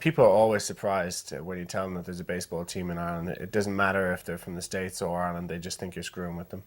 People are always surprised when you tell them that there's a baseball team in Ireland. It doesn't matter if they're from the States or Ireland, they just think you're screwing with them.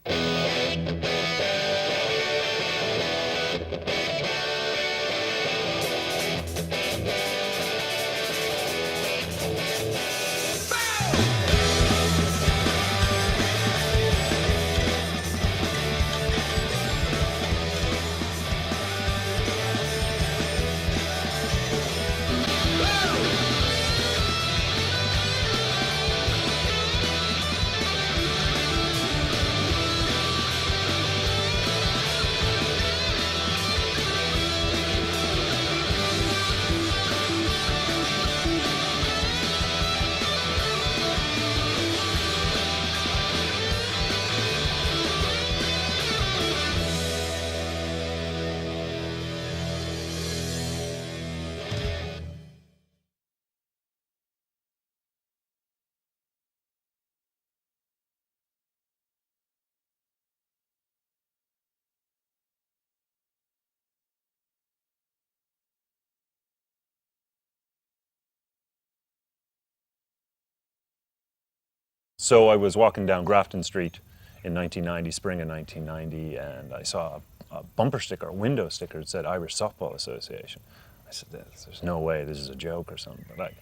So I was walking down Grafton Street in 1990, spring of 1990, and I saw a bumper sticker, a window sticker that said Irish Softball Association. I said, there's no way, this is a joke or something. But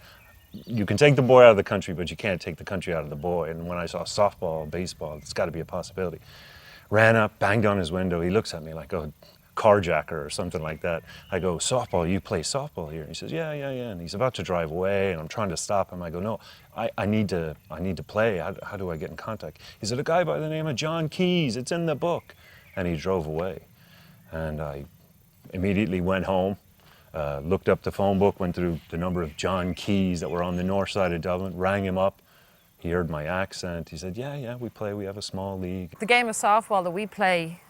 you can take the boy out of the country, but you can't take the country out of the boy. And when I saw softball, baseball, it's got to be a possibility. Ran up, banged on his window. He looks at me like a carjacker or something like that. I go, softball, you play softball here? And he says, yeah. And he's about to drive away, and I'm trying to stop him. I go, no, I need to play. How do I get in contact? He said, a guy by the name of John Keys, it's in the book. And he drove away. And I immediately went home, looked up the phone book, went through the number of John Keys that were on the north side of Dublin, rang him up. He heard my accent. He said, yeah, we play. We have a small league. The game of softball that we play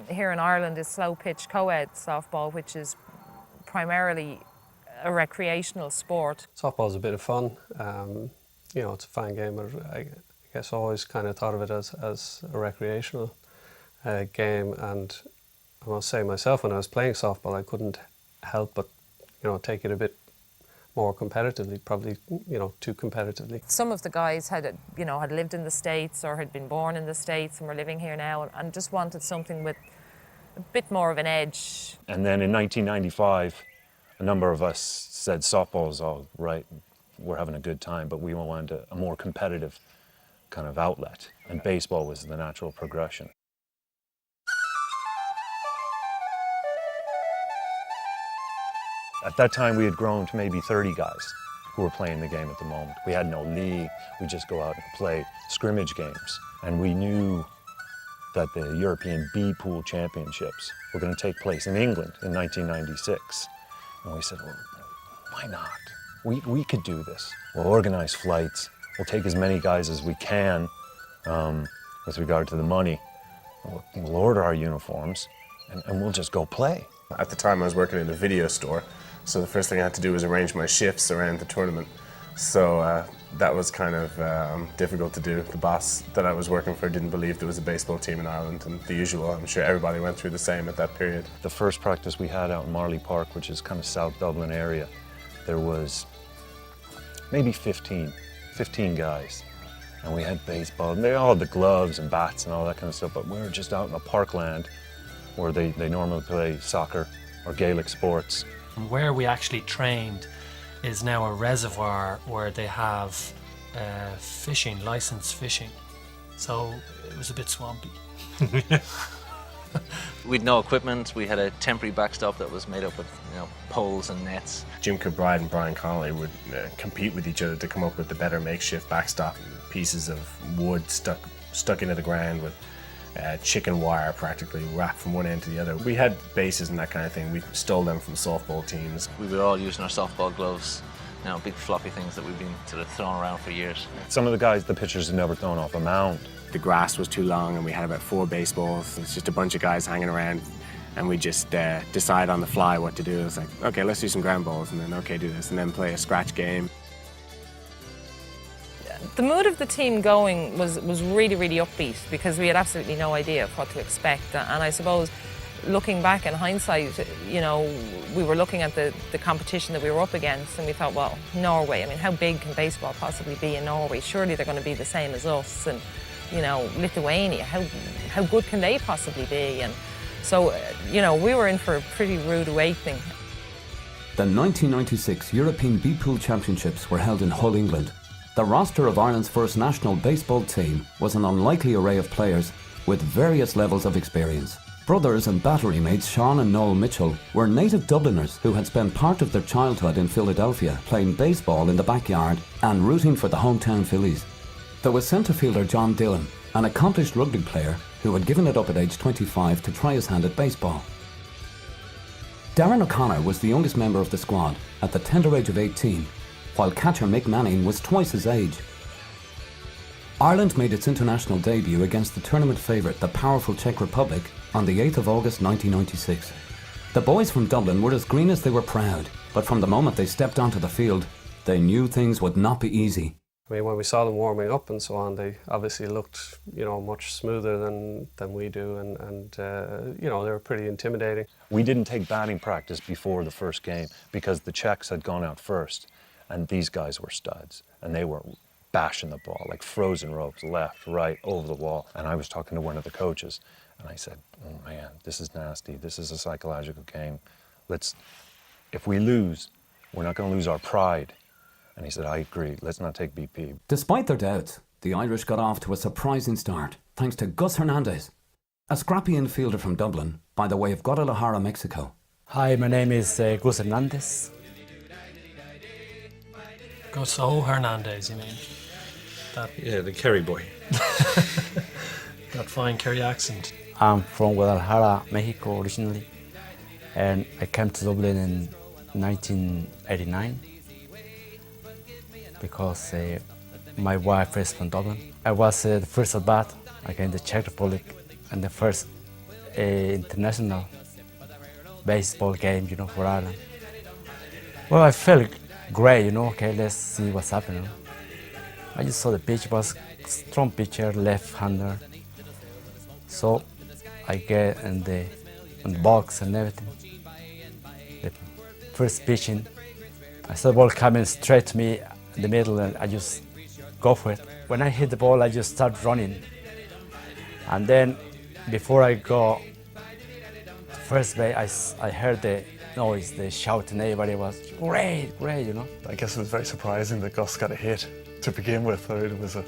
here in Ireland is slow pitch co-ed softball, which is primarily a recreational sport. Softball's a bit of fun. It's a fun game, but I guess I always kind of thought of it as a recreational game. And I must say myself, when I was playing softball, I couldn't help but, take it a bit more competitively, probably, too competitively. Some of the guys had lived in the States or had been born in the States and were living here now and just wanted something with a bit more of an edge. And then in 1995, a number of us said softball's all right, we're having a good time, but we wanted a more competitive kind of outlet, and baseball was the natural progression. At that time, we had grown to maybe 30 guys who were playing the game at the moment. We had no league. We just go out and play scrimmage games. And we knew that the European B Pool Championships were going to take place in England in 1996. And we said, well, why not? We could do this. We'll organize flights. We'll take as many guys as we can with regard to the money. We'll order our uniforms and we'll just go play. At the time I was working in a video store, so the first thing I had to do was arrange my shifts around the tournament. So that was kind of difficult to do. The boss that I was working for didn't believe there was a baseball team in Ireland, and the usual, I'm sure everybody went through the same at that period. The first practice we had out in Marley Park, which is kind of South Dublin area, there was maybe 15 guys. And we had baseball, and they all had the gloves and bats and all that kind of stuff, but we were just out in a parkland where they normally play soccer or Gaelic sports. Where we actually trained is now a reservoir where they have fishing, licensed fishing. So it was a bit swampy. We'd no equipment. We had a temporary backstop that was made up of poles and nets. Jim Kilbride and Brian Connolly would compete with each other to come up with the better makeshift backstop. Pieces of wood stuck into the ground with chicken wire practically wrapped from one end to the other. We had bases and that kind of thing. We stole them from softball teams. We were all using our softball gloves, big floppy things that we've been sort of throwing around for years. Some of the guys, the pitchers, had never thrown off a mound. The grass was too long and we had about 4 baseballs. It's just a bunch of guys hanging around and we just decide on the fly what to do. It's like, okay, let's do some ground balls, and then okay, do this, and then play a scratch game. The mood of the team going was really, really upbeat because we had absolutely no idea of what to expect. And I suppose looking back in hindsight, you know, we were looking at the competition that we were up against and we thought, well, Norway, I mean, how big can baseball possibly be in Norway? Surely they're going to be the same as us. And, you know, Lithuania, how good can they possibly be? And so, you know, we were in for a pretty rude awakening. The 1996 European B-Pool Championships were held in Hull, England. The roster of Ireland's first national baseball team was an unlikely array of players with various levels of experience. Brothers and battery mates Sean and Noel Mitchell were native Dubliners who had spent part of their childhood in Philadelphia playing baseball in the backyard and rooting for the hometown Phillies. There was centre fielder John Dillon, an accomplished rugby player who had given it up at age 25 to try his hand at baseball. Darren O'Connor was the youngest member of the squad at the tender age of 18, while catcher Mick Manning was twice his age. Ireland made its international debut against the tournament favourite, the powerful Czech Republic, on the 8th of August 1996. The boys from Dublin were as green as they were proud, but from the moment they stepped onto the field, they knew things would not be easy. I mean, when we saw them warming up and so on, they obviously looked, you know, much smoother than we do, and you know, they were pretty intimidating. We didn't take batting practice before the first game because the Czechs had gone out first, and these guys were studs, and they were bashing the ball like frozen ropes, left, right, over the wall. And I was talking to one of the coaches, and I said, "Oh man, this is nasty. This is a psychological game. If we lose, we're not going to lose our pride." And he said, "I agree, let's not take BP." Despite their doubts, the Irish got off to a surprising start, thanks to Gus Hernandez, a scrappy infielder from Dublin, by the way of Guadalajara, Mexico. Hi, my name is Gus Hernandez. Gus O. Hernandez, you mean? Yeah, the Kerry boy. That fine Kerry accent. I'm from Guadalajara, Mexico originally, and I came to Dublin in 1989 because my wife is from Dublin. I was the first at bat against the Czech Republic and the first international baseball game, you know, for Ireland. Well, I felt great, you know, okay, let's see what's happening. I just saw the pitch was strong pitcher, left-hander. So I get in the box and everything. The first pitching, I saw the ball coming straight to me in the middle, and I just go for it. When I hit the ball, I just start running. And then before I go first base, I heard the noise, the shouting, everybody was great, you know. I guess it was very surprising that Gus got a hit to begin with. It was a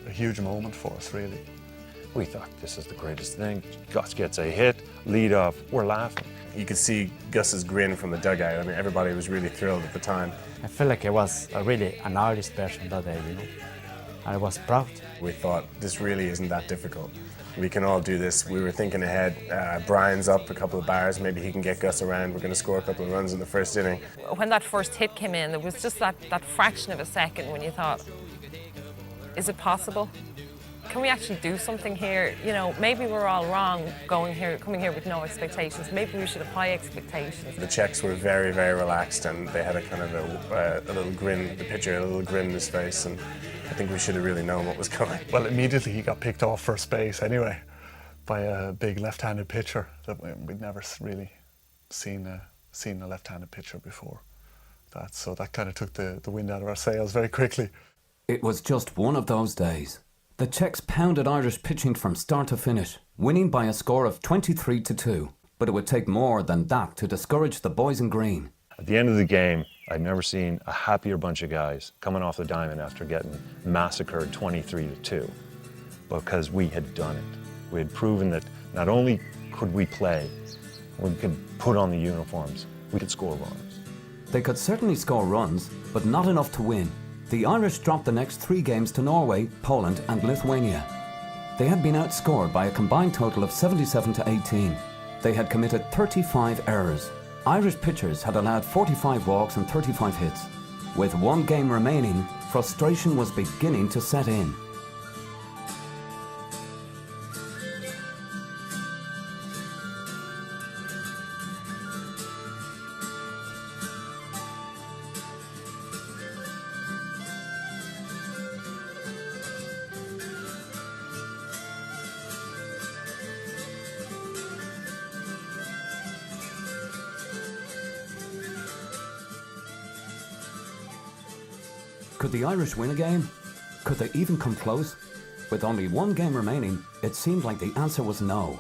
huge moment for us, really. We thought, this is the greatest thing. Gus gets a hit, lead off, we're laughing. You could see Gus's grin from the dugout. I mean, everybody was really thrilled at the time. I felt like I was really an Irish person that day, you know. I was proud. We thought, this really isn't that difficult. We can all do this. We were thinking ahead. Brian's up a couple of bars. Maybe he can get Gus around. We're going to score a couple of runs in the first inning. When that first hit came in, there was just that fraction of a second when you thought, is it possible? Can we actually do something here? You know, maybe we're all wrong coming here with no expectations. Maybe we should have high expectations. The Czechs were very, very relaxed, and they had a kind of a little grin, the pitcher had a little grin in his face, and I think we should have really known what was coming. Well, immediately he got picked off first base anyway by a big left-handed pitcher that we'd never really seen a left-handed pitcher before. So that kind of took the wind out of our sails very quickly. It was just one of those days. The Czechs pounded Irish pitching from start to finish, winning by a score of 23-2. But it would take more than that to discourage the boys in green. At the end of the game, I'd never seen a happier bunch of guys coming off the diamond after getting massacred 23-2, because we had done it. We had proven that not only could we play, we could put on the uniforms, we could score runs. They could certainly score runs, but not enough to win. The Irish dropped the next 3 games to Norway, Poland and Lithuania. They had been outscored by a combined total of 77-18. They had committed 35 errors. Irish pitchers had allowed 45 walks and 35 hits. With 1 game remaining, frustration was beginning to set in. Could the Irish win a game? Could they even come close? With only one game remaining, it seemed like the answer was no.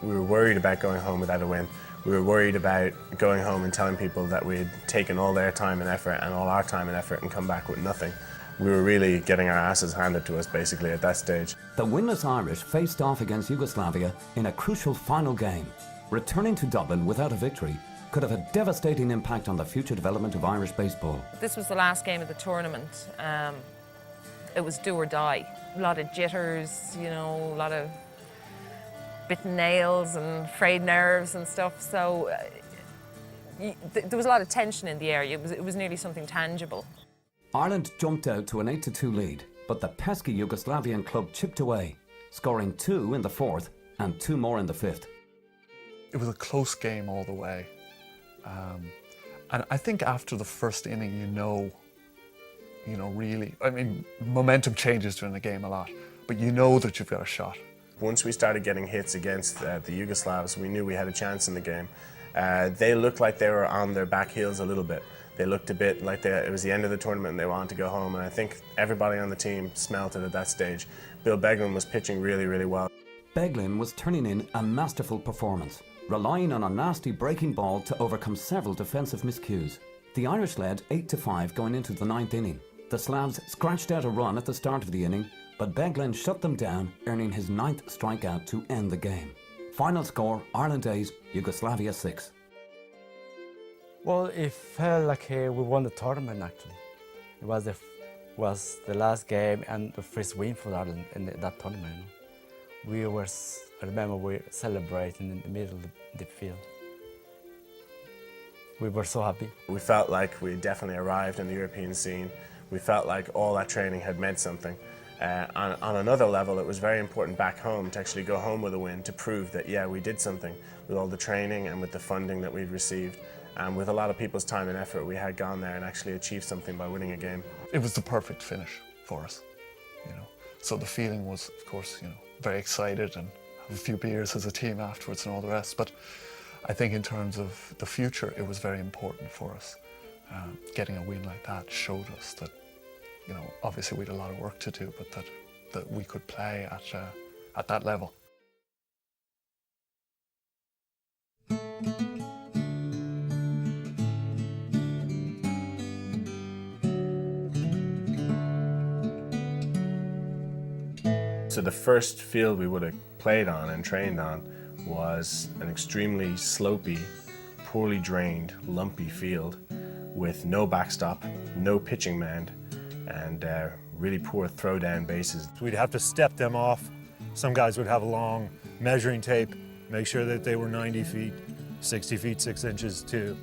We were worried about going home without a win. We were worried about going home and telling people that we'd taken all their time and effort and all our time and effort and come back with nothing. We were really getting our asses handed to us basically at that stage. The winless Irish faced off against Yugoslavia in a crucial final game. Returning to Dublin without a victory could have a devastating impact on the future development of Irish baseball. This was the last game of the tournament. It was do or die. A lot of jitters, you know, a lot of bitten nails and frayed nerves and stuff. So there was a lot of tension in the air. It was nearly something tangible. Ireland jumped out to an 8-2 lead, but the pesky Yugoslavian club chipped away, scoring 2 in the 4th and 2 more in the 5th. It was a close game all the way. And I think after the first inning, you know, really, I mean, momentum changes during the game a lot, but you know that you've got a shot. Once we started getting hits against the Yugoslavs, we knew we had a chance in the game. They looked like they were on their back heels a little bit. They looked a bit like it was the end of the tournament and they wanted to go home, and I think everybody on the team smelt it at that stage. Bill Beglin was pitching really, really well. Beglin was turning in a masterful performance, relying on a nasty breaking ball to overcome several defensive miscues. The Irish led 8-5 going into the 9th inning. The Slavs scratched out a run at the start of the inning, but Beglin shut them down, earning his 9th strikeout to end the game. Final score, Ireland 8, Yugoslavia 6. Well, it felt like we won the tournament actually. It was the last game and the first win for Ireland in that tournament. I remember we were celebrating in the middle of the field. We were so happy. We felt like we definitely arrived in the European scene. We felt like all that training had meant something. On another level, it was very important back home to actually go home with a win, to prove that, yeah, we did something with all the training and with the funding that we'd received. And with a lot of people's time and effort, we had gone there and actually achieved something by winning a game. It was the perfect finish for us, you know. So the feeling was, of course, you know, very excited and have a few beers as a team afterwards and all the rest. But I think in terms of the future, it was very important for us. Getting a win like that showed us that, you know, obviously we had a lot of work to do, but that we could play at that level. So the first field we would have played on and trained on was an extremely slopey, poorly drained, lumpy field with no backstop, no pitching mound, and really poor throw down bases. We'd have to step them off. Some guys would have a long measuring tape, make sure that they were 90 feet, 60 feet, 6 inches to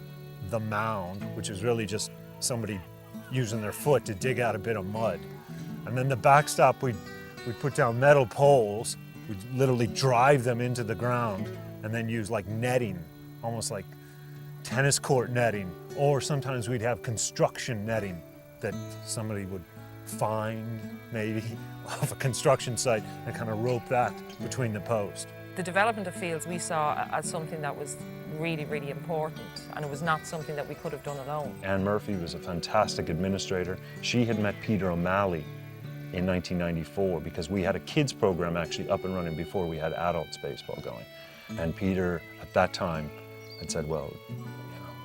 the mound, which is really just somebody using their foot to dig out a bit of mud. And then the backstop, we'd put down metal poles, we'd literally drive them into the ground and then use like netting, almost like tennis court netting, or sometimes we'd have construction netting that somebody would find maybe off a construction site and kind of rope that between the posts. The development of fields we saw as something that was really, really important, and it was not something that we could have done alone. Anne Murphy was a fantastic administrator. She had met Peter O'Malley in 1994 because we had a kids program actually up and running before we had adults baseball going. And Peter at that time had said, well, you know,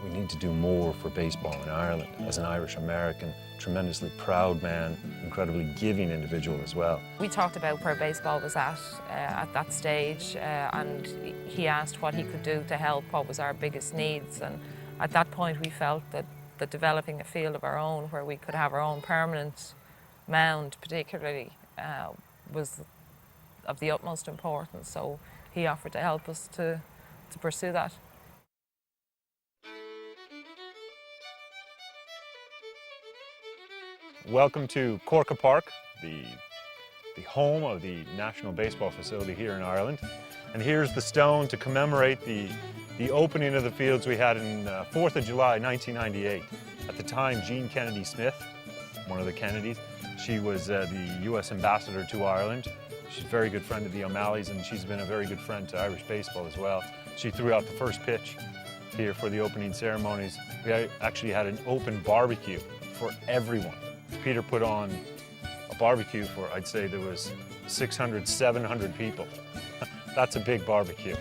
we need to do more for baseball in Ireland. As an Irish American, tremendously proud man, incredibly giving individual as well. We talked about where baseball was at that stage, and he asked what he could do to help, what was our biggest needs. And at that point we felt that developing a field of our own where we could have our own permanent mound particularly was of the utmost importance, so he offered to help us to pursue that. Welcome to Corca Park, the home of the National Baseball Facility here in Ireland. And here's the stone to commemorate the opening of the fields we had in 4th of July, 1998. At the time, Jean Kennedy Smith, one of the Kennedys, she was the U.S. ambassador to Ireland. She's a very good friend of the O'Malleys, and she's been a very good friend to Irish baseball as well. She threw out the first pitch here for the opening ceremonies, we actually had an open barbecue for everyone. Peter put on a barbecue for, I'd say there was 600, 700 people. That's a big barbecue.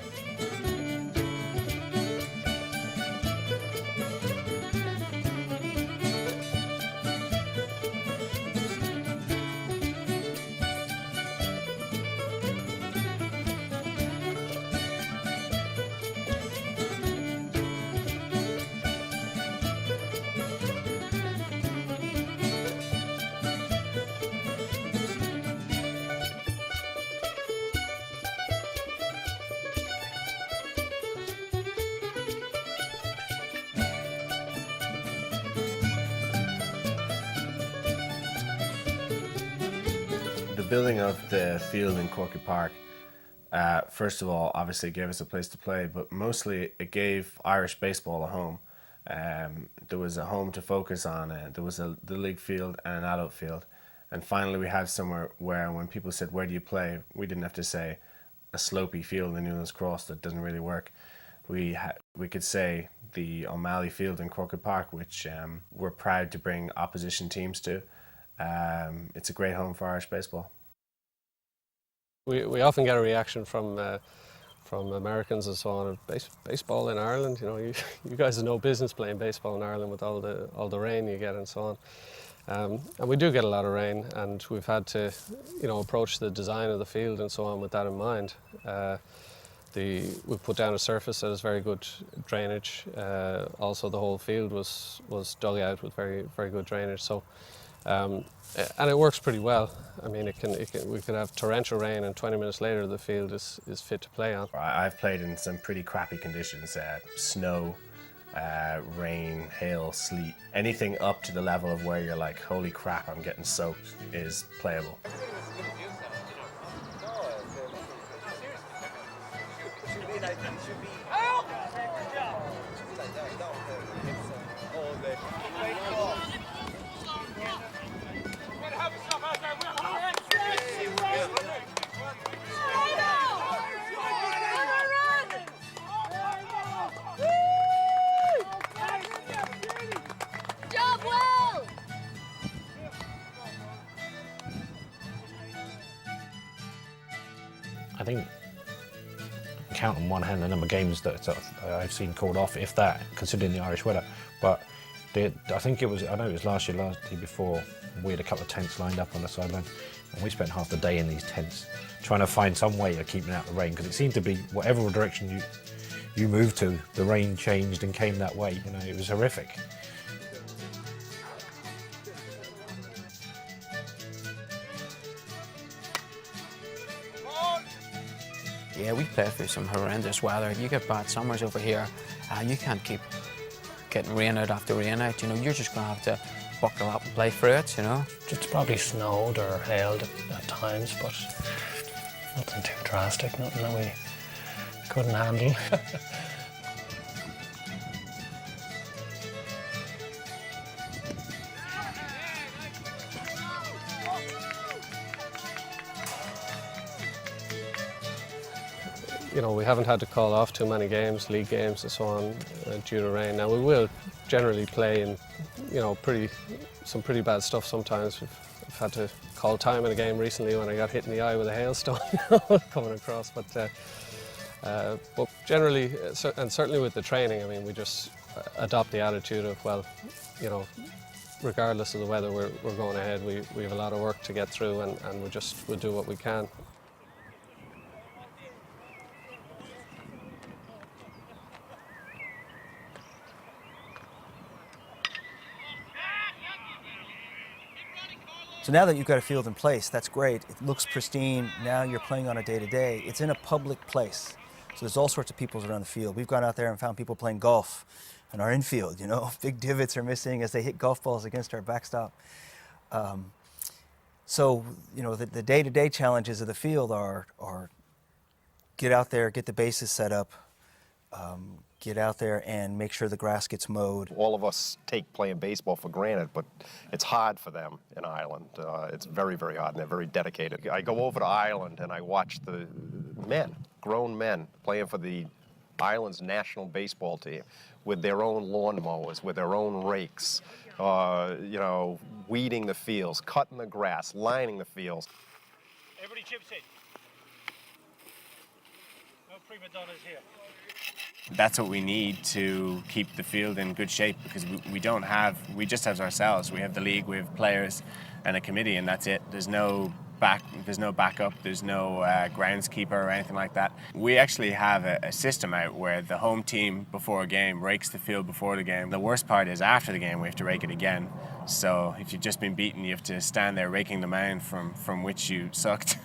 The building of the field in Corky Park, first of all, obviously gave us a place to play, but mostly it gave Irish baseball a home. There was a home to focus on. There was the league field and an adult field. And finally we had somewhere where when people said, where do you play? We didn't have to say a slopey field in Newlands Cross that doesn't really work. We could say the O'Malley Field in Corky Park, which we're proud to bring opposition teams to. It's a great home for Irish baseball. We often get a reaction from Americans and so on. Baseball in Ireland, you know, you guys have no business playing baseball in Ireland with all the rain you get and so on. And we do get a lot of rain, and we've had to, you know, approach the design of the field and so on with that in mind. We've put down a surface that has very good drainage. Also, the whole field was dug out with very good drainage. So. And it works pretty well. I mean, we could have torrential rain, and 20 minutes later the field is fit to play on. I've played in some pretty crappy conditions, snow, rain, hail, sleet. Anything up to the level of where you're like, holy crap, I'm getting soaked, is playable. I think, count on one hand the number of games that I've seen called off, if that, considering the Irish weather. But I think it was, I know it was last year before, we had a couple of tents lined up on the sideline, and we spent half the day in these tents trying to find some way of keeping out the rain, because it seemed to be whatever direction you moved to, the rain changed and came that way. You know, it was horrific. Yeah, we play through some horrendous weather. You get bad summers over here, and you can't keep getting rain out after rain out. You know, you're just going to have to buckle up and play through it, you know. It's probably snowed or hailed at times, but nothing too drastic, nothing that we couldn't handle. You know, we haven't had to call off too many games, league games and so on, due to rain. Now we will generally play in, you know, some pretty bad stuff sometimes. We've had to call time in a game recently when I got hit in the eye with a hailstone coming across. But generally, and certainly with the training, I mean, we just adopt the attitude of, well, you know, regardless of the weather, we're going ahead. We have a lot of work to get through, and we'll do what we can. So now that you've got a field in place, that's great. It looks pristine. Now you're playing on a day-to-day. It's in a public place. So there's all sorts of people around the field. We've gone out there and found people playing golf in our infield, you know. Big divots are missing as they hit golf balls against our backstop. So, you know, the day-to-day challenges of the field are get out there, get the bases set up, get out there and make sure the grass gets mowed. All of us take playing baseball for granted, but it's hard for them in Ireland. It's very, very hard, and they're very dedicated. I go over to Ireland and I watch the men, grown men, playing for the Ireland's national baseball team with their own lawnmowers, with their own rakes, you know, weeding the fields, cutting the grass, lining the fields. Everybody chips in. No prima donnas here. That's what we need to keep the field in good shape, because we just have ourselves. We have the league, we have players and a committee, and that's it. There's no backup, there's no groundskeeper or anything like that. We actually have a system out where the home team before a game rakes the field before the game. The worst part is after the game we have to rake it again. So if you've just been beaten, you have to stand there raking the mound from which you sucked.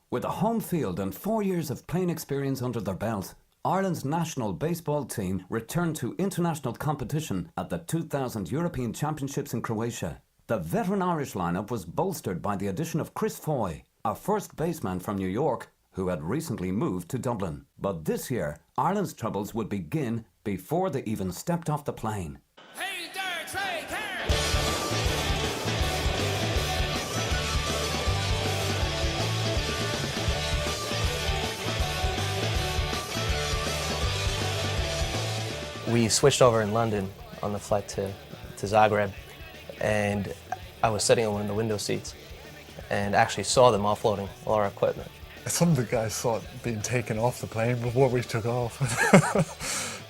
With a home field and 4 years of playing experience under their belt, Ireland's national baseball team returned to international competition at the 2000 European Championships in Croatia. The veteran Irish lineup was bolstered by the addition of Chris Foy, a first baseman from New York who had recently moved to Dublin. But this year, Ireland's troubles would begin before they even stepped off the plane. We switched over in London on the flight to Zagreb, and I was sitting in one of the window seats and actually saw them offloading all our equipment. Some of the guys saw it being taken off the plane before we took off.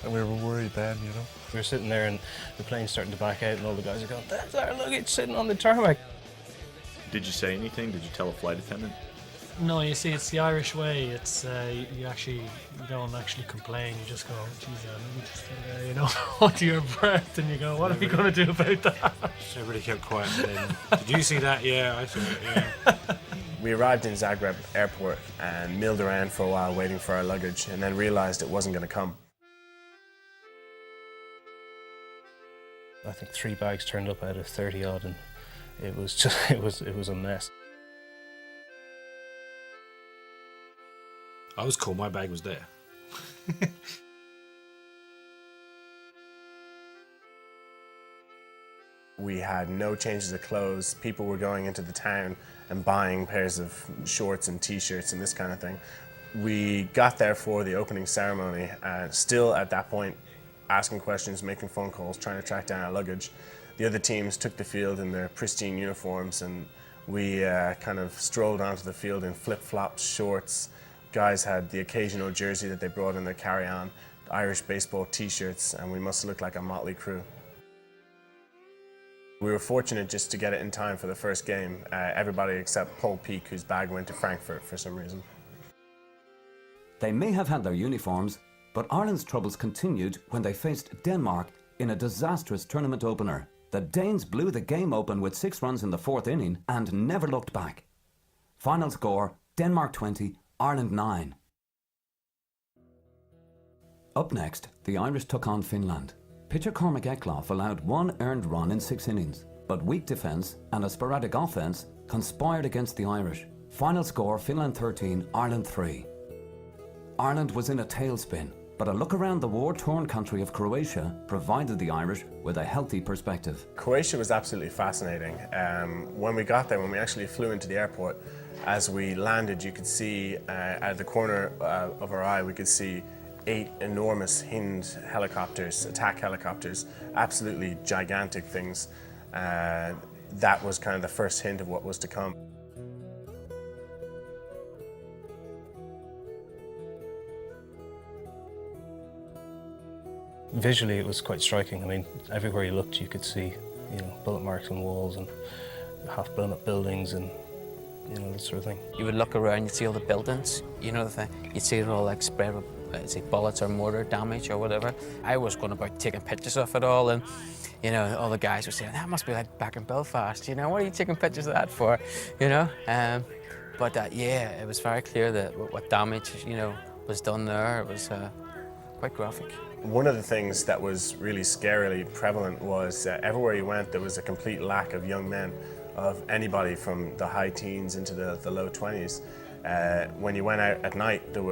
And we were worried then, you know. We were sitting there and the plane's starting to back out and all the guys are going, "There's our luggage sitting on the tarmac." Did you say anything? Did you tell a flight attendant? No, you see, it's the Irish way. It's you don't actually complain. You just go, "Geez, let me just stay there," you know, hold your breath, and you go, "What are we going to do about that?" Everybody kept quiet. And then, "Did you see that?" "Yeah, I saw it." "Yeah." We arrived in Zagreb airport and milled around for a while waiting for our luggage, and then realised it wasn't going to come. I think 3 bags turned up out of 30 odd, and it was just it was a mess. I was cool, my bag was there. We had no changes of clothes. People were going into the town and buying pairs of shorts and t-shirts and this kind of thing. We got there for the opening ceremony and still at that point asking questions, making phone calls, trying to track down our luggage. The other teams took the field in their pristine uniforms, and we kind of strolled onto the field in flip-flops, shorts. Guys had the occasional jersey that they brought in their carry-on, Irish baseball t-shirts, and we must look like a motley crew. We were fortunate just to get it in time for the first game. Everybody except Paul Peake, whose bag went to Frankfurt for some reason. They may have had their uniforms, but Ireland's troubles continued when they faced Denmark in a disastrous tournament opener. The Danes blew the game open with 6 runs in the 4th inning and never looked back. Final score, Denmark 20, Ireland 9. Up next, the Irish took on Finland. Pitcher Cormac Eckloff allowed 1 earned run in 6 innings, but weak defence and a sporadic offence conspired against the Irish. Final score, Finland 13, Ireland 3. Ireland was in a tailspin, but a look around the war-torn country of Croatia provided the Irish with a healthy perspective. Croatia was absolutely fascinating. When we got there, when we actually flew into the airport, as we landed, you could see out of the corner of our eye, we could see 8 enormous Hind helicopters, attack helicopters, absolutely gigantic things. That was kind of the first hint of what was to come. Visually, it was quite striking. I mean, everywhere you looked, you could see, you know, bullet marks on walls and half blown up buildings and, you know, that sort of thing. You would look around, you'd see all the buildings, you know, you'd see it all like spread with bullets or mortar damage or whatever. I was going about taking pictures of it all, and, you know, all the guys were saying, "That must be like back in Belfast, you know, what are you taking pictures of that for?" You know? But yeah, it was very clear that what damage, you know, was done there. It was quite graphic. One of the things that was really scarily prevalent was everywhere you went there was a complete lack of young men, of anybody from the high teens into the low 20s. When you went out at night, there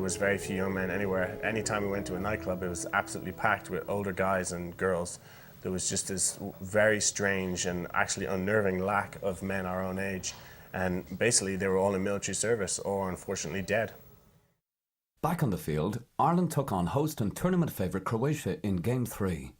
was very few young men anywhere. Anytime we went to a nightclub, it was absolutely packed with older guys and girls. there was just this very strange and actually unnerving lack of men our own age. And basically, they were all in military service or unfortunately dead. Back on the field, Ireland took on host and tournament favourite Croatia in Game 3.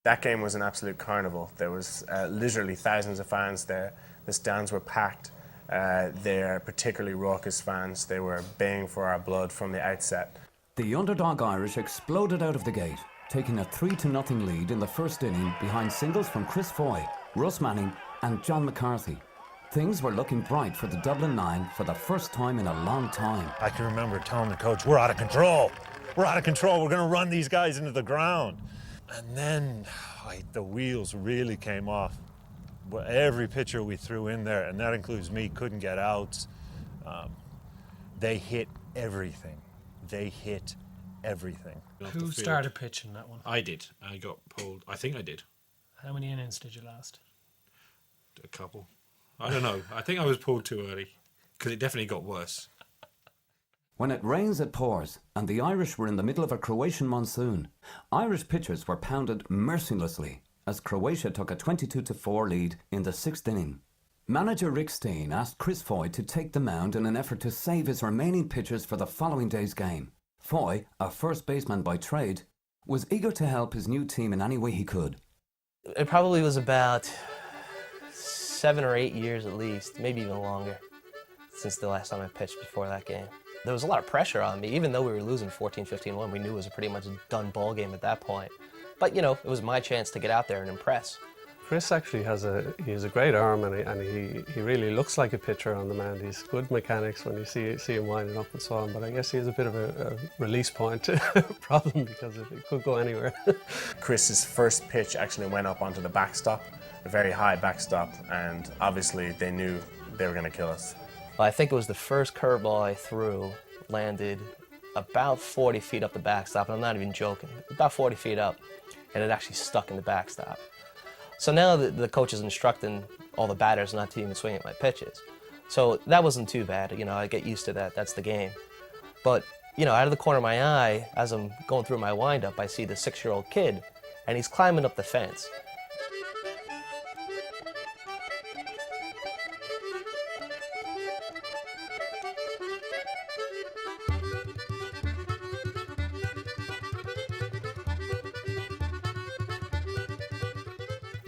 That game was an absolute carnival. There was literally thousands of fans there. The stands were packed. They're particularly raucous fans. They were baying for our blood from the outset. The underdog Irish exploded out of the gate, taking a 3-0 lead in the first inning behind singles from Chris Foy, Russ Manning and John McCarthy. Things were looking bright for the Dublin Nine for the first time in a long time. I can remember telling the coach, we're out of control. We're out of control. We're going to run these guys into the ground. And then the wheels really came off. Every pitcher we threw in there, and that includes me, couldn't get outs. They hit everything. They hit everything. Who started pitching that one? I did. I got pulled. I think I did. How many innings did you last? A couple. I don't know. I think I was pulled too early because it definitely got worse. When it rains, it pours, and the Irish were in the middle of a Croatian monsoon. Irish pitchers were pounded mercilessly as Croatia took a 22-4 lead in the 6th inning. Manager Rick Steen asked Chris Foy to take the mound in an effort to save his remaining pitchers for the following day's game. Foy, a first baseman by trade, was eager to help his new team in any way he could. It probably was about 7 or 8 years at least, maybe even longer, since the last time I pitched before that game. There was a lot of pressure on me, even though we were losing 14-15-1. We knew it was a pretty much done ball game at that point. But, you know, it was my chance to get out there and impress. Chris actually has a great arm, and he really looks like a pitcher on the mound. He's good mechanics when you see him winding up and so on, but I guess he has a bit of a release point problem because it could go anywhere. Chris's first pitch actually went up onto the backstop, a very high backstop, and obviously they knew they were going to kill us. Well, I think it was the first curveball I threw landed about 40 feet up the backstop, and I'm not even joking, about 40 feet up, and it actually stuck in the backstop. So now the coach is instructing all the batters not to even swing at my pitches. So that wasn't too bad, you know, I get used to that, that's the game. But, you know, out of the corner of my eye, as I'm going through my windup, I see the 6-year-old kid, and he's climbing up the fence.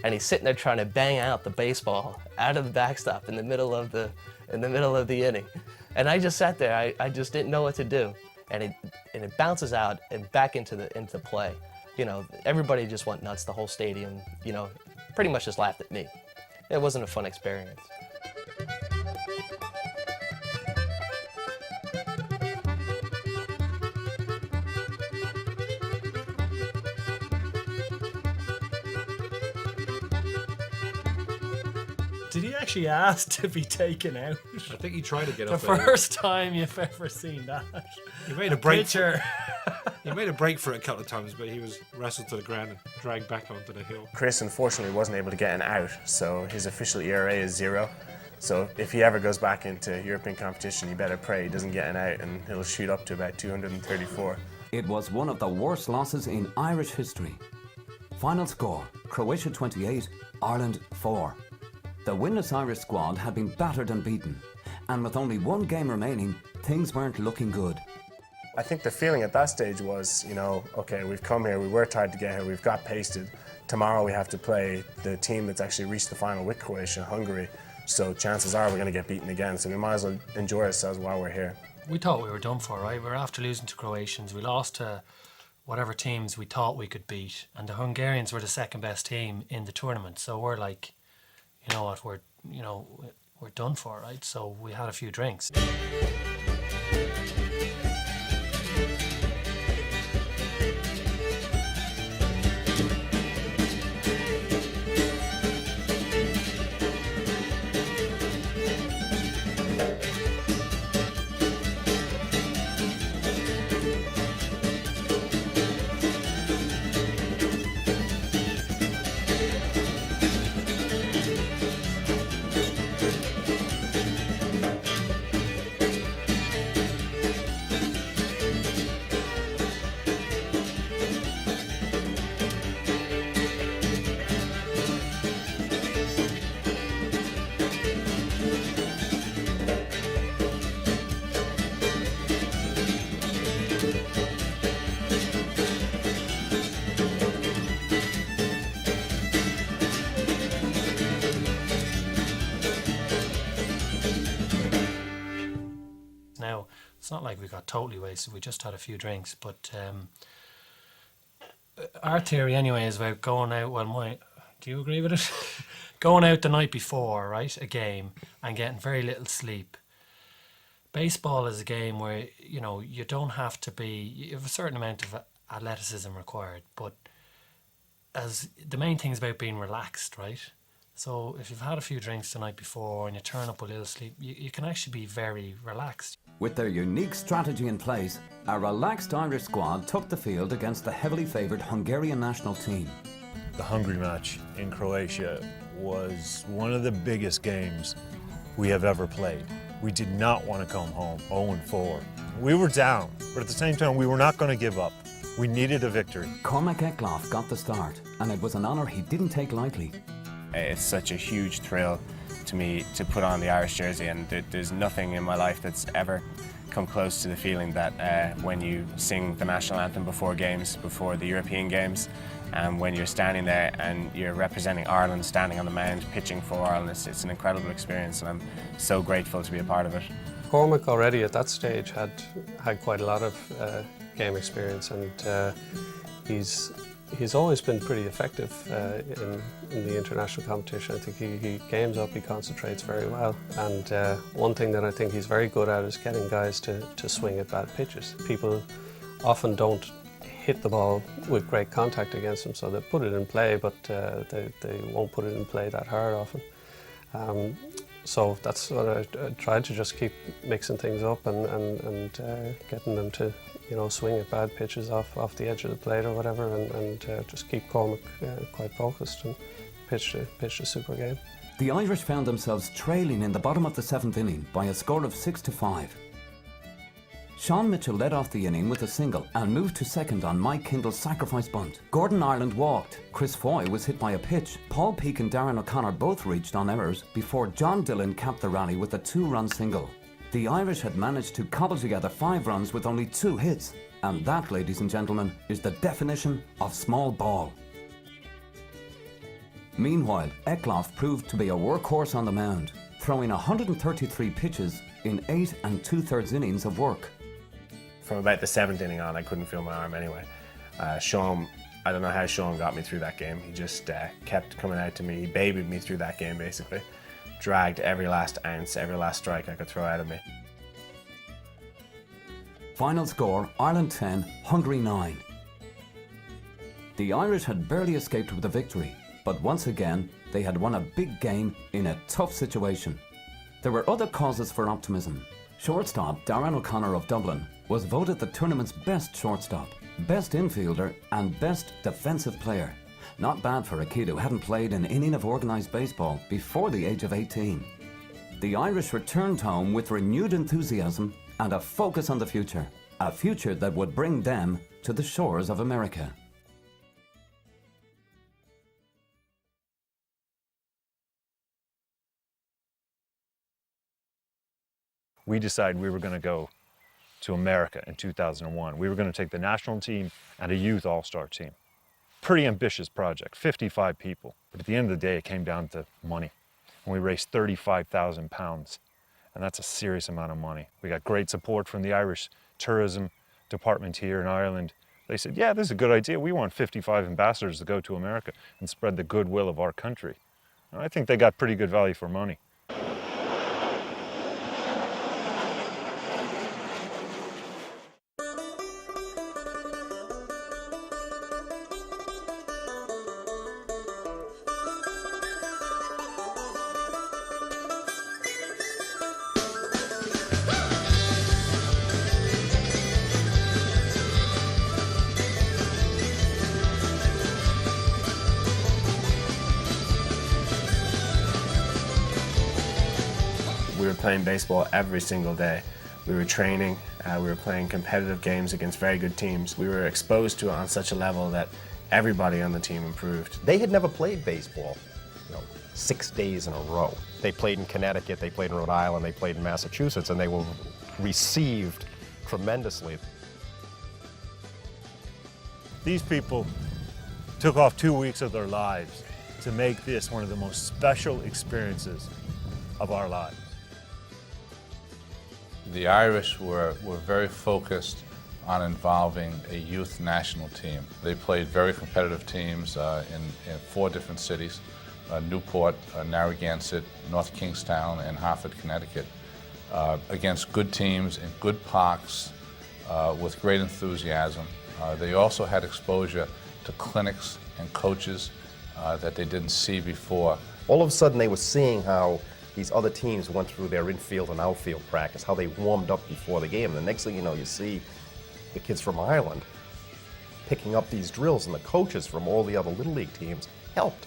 And he's sitting there trying to bang out the baseball out of the backstop in the middle of the inning. And I just sat there. I just didn't know what to do. And it bounces out and back into play. You know, everybody just went nuts. The whole stadium, you know, pretty much just laughed at me. It wasn't a fun experience. Did he actually ask to be taken out? I think he tried to get the up there. first time you've ever seen that. He made a break. Pitcher. He made a break for it a couple of times, but he was wrestled to the ground and dragged back onto the hill. Chris unfortunately wasn't able to get an out, so his official ERA is 0. So if he ever goes back into European competition, you better pray he doesn't get an out, and he'll shoot up to about 234. It was one of the worst losses in Irish history. Final score, Croatia 28, Ireland 4. The winless Irish squad had been battered and beaten, and with only one game remaining, things weren't looking good. I think the feeling at that stage was, you know, okay, we've come here, we worked hard to get here, we've got pasted. Tomorrow we have to play the team that's actually reached the final with Croatia, Hungary. So chances are we're going to get beaten again, so we might as well enjoy ourselves while we're here. We thought we were done for, right? We were after losing to Croatians. We lost to whatever teams we thought we could beat, and the Hungarians were the second best team in the tournament. So we're like, you know what, we're done for, right? So we had a few drinks. it's not like we got totally wasted. We just had a few drinks. But our theory anyway is about going out. Well, do you agree with it? Going out the night before, right, a game, and getting very little sleep. Baseball is a game where, you know, you don't have to be, you have a certain amount of athleticism required, but as the main thing is about being relaxed, right? So if you've had a few drinks the night before and you turn up with little sleep, you can actually be very relaxed. With their unique strategy in place, a relaxed Irish squad took the field against the heavily favoured Hungarian national team. The Hungary match in Croatia was one of the biggest games we have ever played. We did not want to come home 0-4. We were down, but at the same time, we were not going to give up. We needed a victory. Cormac Eckloff got the start, and it was an honour he didn't take lightly. It's such a huge thrill to me to put on the Irish jersey, and there's nothing in my life that's ever come close to the feeling that when you sing the national anthem before games, before the European games, and when you're standing there and you're representing Ireland, standing on the mound, pitching for Ireland, it's an incredible experience, and I'm so grateful to be a part of it. Cormac already at that stage had quite a lot of game experience, and he's always been pretty effective in the international competition. I think he games up, he concentrates very well, and one thing that I think he's very good at is getting guys to swing at bad pitches. People often don't hit the ball with great contact against them, so they put it in play, but they won't put it in play that hard often. So that's what I tried to just keep mixing things up and getting them to, you know, swing at bad pitches off the edge of the plate or whatever, and just keep Cormac quite focused and pitch the super game. The Irish found themselves trailing in the bottom of the 7th inning by a score of 6-5. Sean Mitchell led off the inning with a single and moved to second on Mike Kindle's sacrifice bunt. Gordon Ireland walked. Chris Foy was hit by a pitch. Paul Peake and Darren O'Connor both reached on errors before John Dillon capped the rally with a 2-run single. The Irish had managed to cobble together 5 runs with only 2 hits. And that, ladies and gentlemen, is the definition of small ball. Meanwhile, Eckloff proved to be a workhorse on the mound, throwing 133 pitches in 8 2/3 innings of work. From about the 7th inning on, I couldn't feel my arm anyway. Sean, I don't know how Sean got me through that game. He just kept coming out to me. He babied me through that game, basically. Dragged every last ounce, every last strike I could throw out of me. Final score, Ireland 10, Hungary 9. The Irish had barely escaped with a victory, but once again, they had won a big game in a tough situation. There were other causes for optimism. Shortstop Darren O'Connor of Dublin was voted the tournament's best shortstop, best infielder and best defensive player. Not bad for a kid who hadn't played an inning of organised baseball before the age of 18. The Irish returned home with renewed enthusiasm and a focus on the future, a future that would bring them to the shores of America. We decided we were going to go to America in 2001. We were going to take the national team and a youth all-star team. Pretty ambitious project, 55 people. But at the end of the day, it came down to money. And we raised £35,000. And that's a serious amount of money. We got great support from the Irish tourism department here in Ireland. They said, yeah, this is a good idea. We want 55 ambassadors to go to America and spread the goodwill of our country. And I think they got pretty good value for money. We were playing baseball every single day. We were training, we were playing competitive games against very good teams. We were exposed to it on such a level that everybody on the team improved. They had never played baseball, 6 days in a row. They played in Connecticut, they played in Rhode Island, they played in Massachusetts, and they were received tremendously. These people took off 2 weeks of their lives to make this one of the most special experiences of our lives. The Irish were very focused on involving a youth national team. They played very competitive teams in 4 different cities, Newport, Narragansett, North Kingstown, and Hartford, Connecticut, against good teams in good parks with great enthusiasm. They also had exposure to clinics and coaches that they didn't see before. All of a sudden they were seeing how these other teams went through their infield and outfield practice, how they warmed up before the game. And the next thing you know, you see the kids from Ireland picking up these drills, and the coaches from all the other Little League teams helped.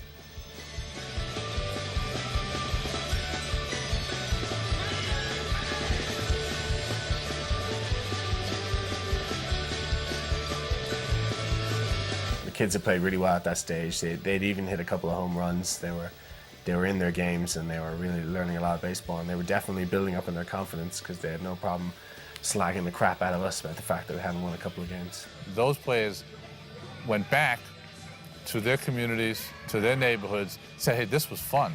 The kids had played really well at that stage. They'd even hit a couple of home runs. They were in their games, and they were really learning a lot of baseball, and they were definitely building up in their confidence because they had no problem slagging the crap out of us about the fact that we hadn't won a couple of games. Those players went back to their communities, to their neighborhoods, said, hey, this was fun.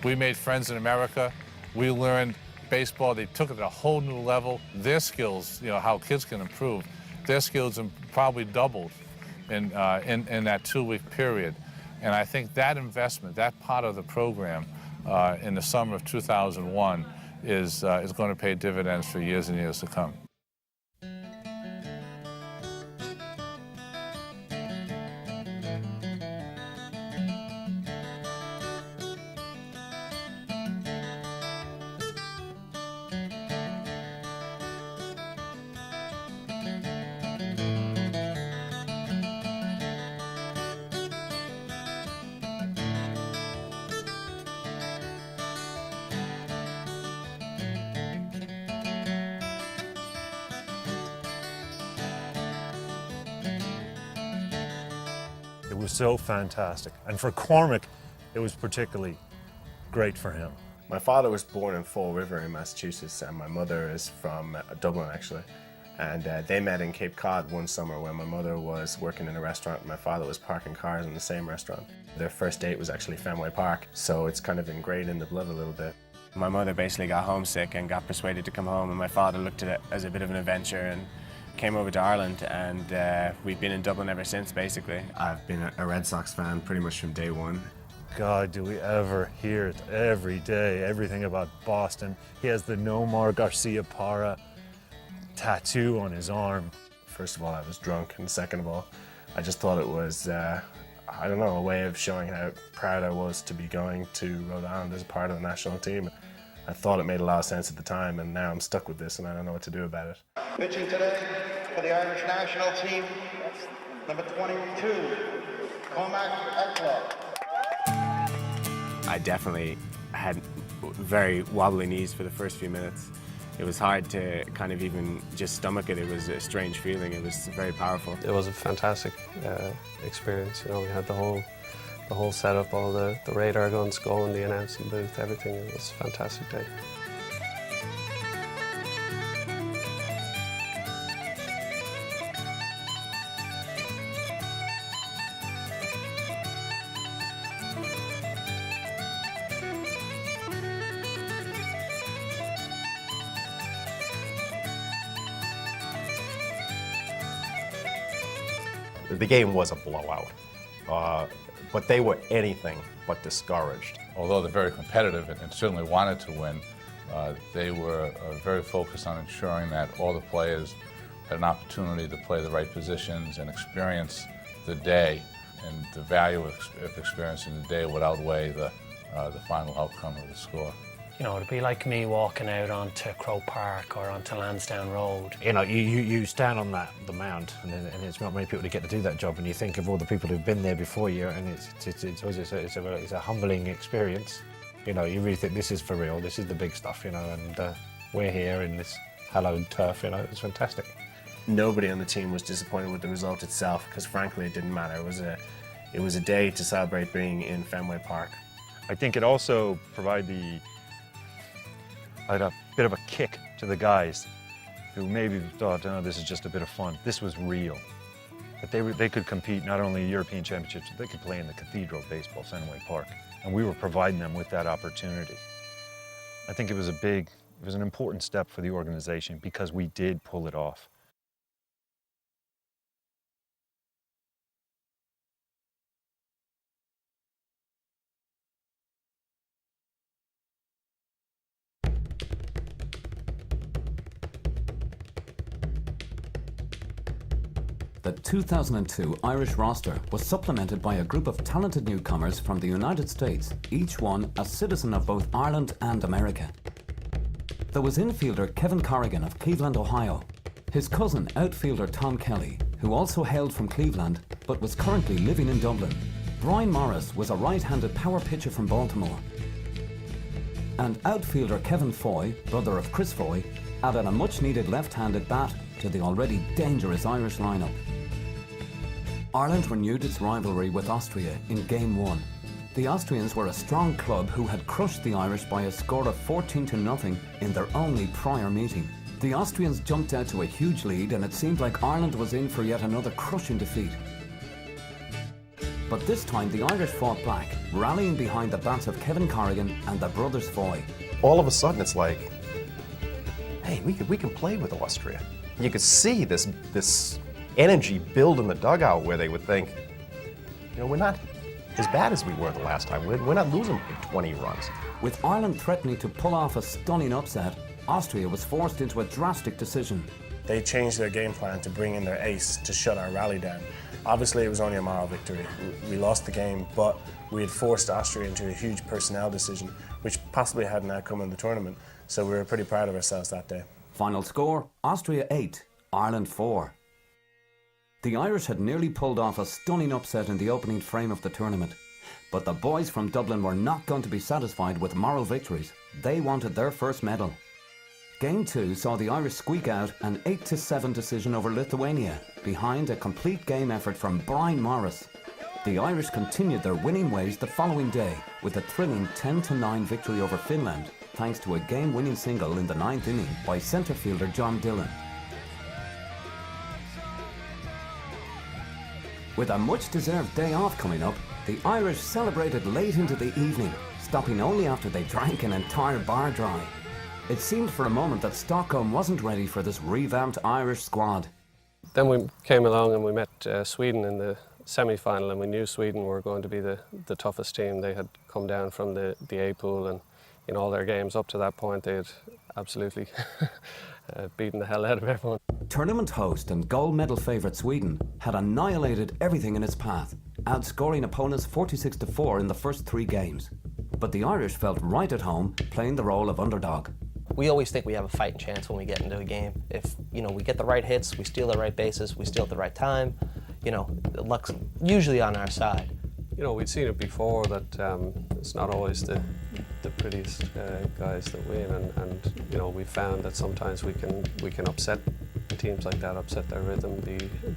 We made friends in America. We learned baseball. They took it to a whole new level. Their skills, how kids can improve, their skills probably doubled in that 2-week period. And I think that investment, that part of the program in the summer of 2001 is going to pay dividends for years and years to come. It was so fantastic. And for Cormac, it was particularly great for him. My father was born in Fall River in Massachusetts, and my mother is from Dublin, actually. And they met in Cape Cod one summer when my mother was working in a restaurant and my father was parking cars in the same restaurant. Their first date was actually Fenway Park, so it's kind of ingrained in the blood a little bit. My mother basically got homesick and got persuaded to come home, and my father looked at it as a bit of an adventure and came over to Ireland, and we've been in Dublin ever since, basically. I've been a Red Sox fan pretty much from day one. God, do we ever hear it every day, everything about Boston. He has the Nomar Garcia Parra tattoo on his arm. First of all, I was drunk, and second of all, I just thought it was, I don't know, a way of showing how proud I was to be going to Rhode Island as a part of the national team. I thought it made a lot of sense at the time, and now I'm stuck with this and I don't know what to do about it. Pitching today for the Irish national team, number 22, Cormac Eckler. I definitely had very wobbly knees for the first few minutes. It was hard to kind of even just stomach it. It was a strange feeling. It was very powerful. It was a fantastic experience. We had the whole setup, all the radar guns going, the announcing booth, everything. It was a fantastic day. The game was a blowout, but they were anything but discouraged. Although they're very competitive and certainly wanted to win, they were very focused on ensuring that all the players had an opportunity to play the right positions and experience the day, and the value of experiencing the day would outweigh the final outcome of the score. It'd be like me walking out onto Croke Park or onto Lansdowne Road. You stand on the mound, and it's not many people that get to do that job, and you think of all the people who've been there before you, and it's a humbling experience. You really think this is for real, this is the big stuff, and we're here in this hallowed turf, it's fantastic. Nobody on the team was disappointed with the result itself, because frankly it didn't matter. It was a day to celebrate being in Fenway Park. I think it also provided a bit of a kick to the guys who maybe thought, oh, this is just a bit of fun. This was real. That they could compete not only in European Championships, but they could play in the Cathedral Baseball, Fenway Park. And we were providing them with that opportunity. I think it was a big It was an important step for the organization because we did pull it off. The 2002 Irish roster was supplemented by a group of talented newcomers from the United States, each one a citizen of both Ireland and America. There was infielder Kevin Corrigan of Cleveland, Ohio, his cousin outfielder Tom Kelly, who also hailed from Cleveland but was currently living in Dublin. Brian Morris was a right-handed power pitcher from Baltimore. And outfielder Kevin Foy, brother of Chris Foy, added a much-needed left-handed bat to the already dangerous Irish lineup. Ireland renewed its rivalry with Austria in Game 1. The Austrians were a strong club who had crushed the Irish by a score of 14-0 in their only prior meeting. The Austrians jumped out to a huge lead and it seemed like Ireland was in for yet another crushing defeat. But this time the Irish fought back, rallying behind the bats of Kevin Corrigan and the brothers Foy. All of a sudden it's like, hey, we can play with Austria. You could see this energy build in the dugout where they would think, we're not as bad as we were the last time. We're not losing by 20 runs. With Ireland threatening to pull off a stunning upset, Austria was forced into a drastic decision. They changed their game plan to bring in their ace to shut our rally down. Obviously, it was only a moral victory. We lost the game, but we had forced Austria into a huge personnel decision, which possibly had an outcome in the tournament. So we were pretty proud of ourselves that day. Final score, Austria 8, Ireland 4. The Irish had nearly pulled off a stunning upset in the opening frame of the tournament. But the boys from Dublin were not going to be satisfied with moral victories. They wanted their first medal. Game 2 saw the Irish squeak out an 8-7 decision over Lithuania, behind a complete game effort from Brian Morris. The Irish continued their winning ways the following day with a thrilling 10-9 victory over Finland, thanks to a game-winning single in the 9th inning by centre fielder John Dillon. With a much-deserved day off coming up, the Irish celebrated late into the evening, stopping only after they drank an entire bar dry. It seemed for a moment that Stockholm wasn't ready for this revamped Irish squad. Then we came along and we met Sweden in the semi-final, and we knew Sweden were going to be the toughest team. They had come down from the A pool, and in all their games up to that point they had absolutely beaten the hell out of everyone. Tournament host and gold medal favourite Sweden had annihilated everything in its path, outscoring opponents 46-4 in the first 3 games. But the Irish felt right at home, playing the role of underdog. We always think we have a fighting chance when we get into a game. If we get the right hits, we steal the right bases, we steal at the right time, luck's usually on our side. We'd seen it before that it's not always the prettiest guys that win, and we found that sometimes we can upset teams like that, upset their rhythm,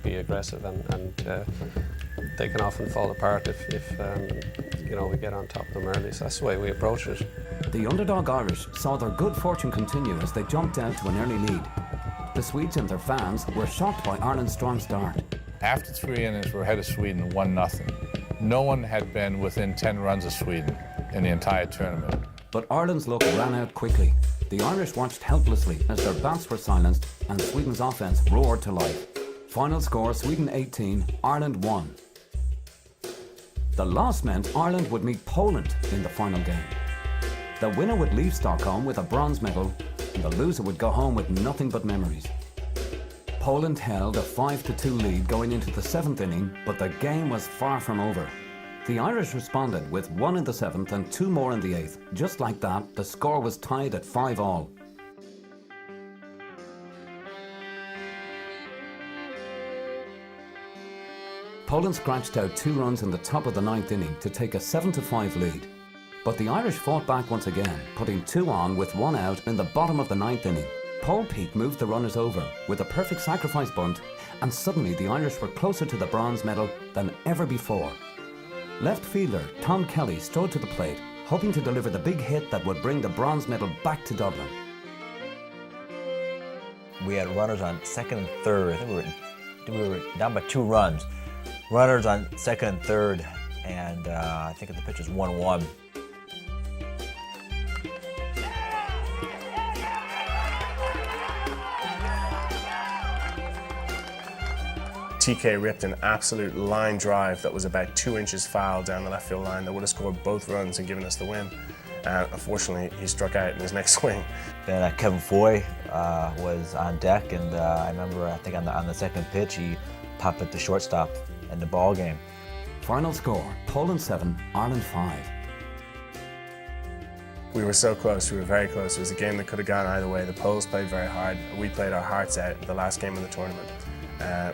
be aggressive, and they can often fall apart if we get on top of them early. So that's the way we approach it. The underdog Irish saw their good fortune continue as they jumped out to an early lead. The Swedes and their fans were shocked by Ireland's strong start. After 3 innings, we're ahead of Sweden 1-0. No one had been within 10 runs of Sweden in the entire tournament. But Ireland's luck ran out quickly. The Irish watched helplessly as their bats were silenced and Sweden's offense roared to life. Final score, Sweden 18, Ireland 1. The loss meant Ireland would meet Poland in the final game. The winner would leave Stockholm with a bronze medal, and the loser would go home with nothing but memories. Poland held a 5-2 lead going into the 7th inning, but the game was far from over. The Irish responded with 1 in the 7th and 2 more in the 8th. Just like that, the score was tied at 5-all. Poland scratched out 2 runs in the top of the 9th inning to take a 7-5 lead. But the Irish fought back once again, putting 2 on with 1 out in the bottom of the 9th inning. Paul Peake moved the runners over with a perfect sacrifice bunt, and suddenly the Irish were closer to the bronze medal than ever before. Left fielder Tom Kelly strode to the plate, hoping to deliver the big hit that would bring the bronze medal back to Dublin. We had runners on second and third. I think we were down by 2 runs. Runners on second and third, and I think the pitch was 1-1. TK ripped an absolute line drive that was about 2 inches foul down the left field line that would have scored both runs and given us the win. Unfortunately, he struck out in his next swing. Then Kevin Foy was on deck, and I remember, I think on the second pitch, he popped at the shortstop in the ball game. Final score, Poland 7, Ireland 5. We were so close, we were very close. It was a game that could have gone either way. The Poles played very hard. We played our hearts out the last game of the tournament.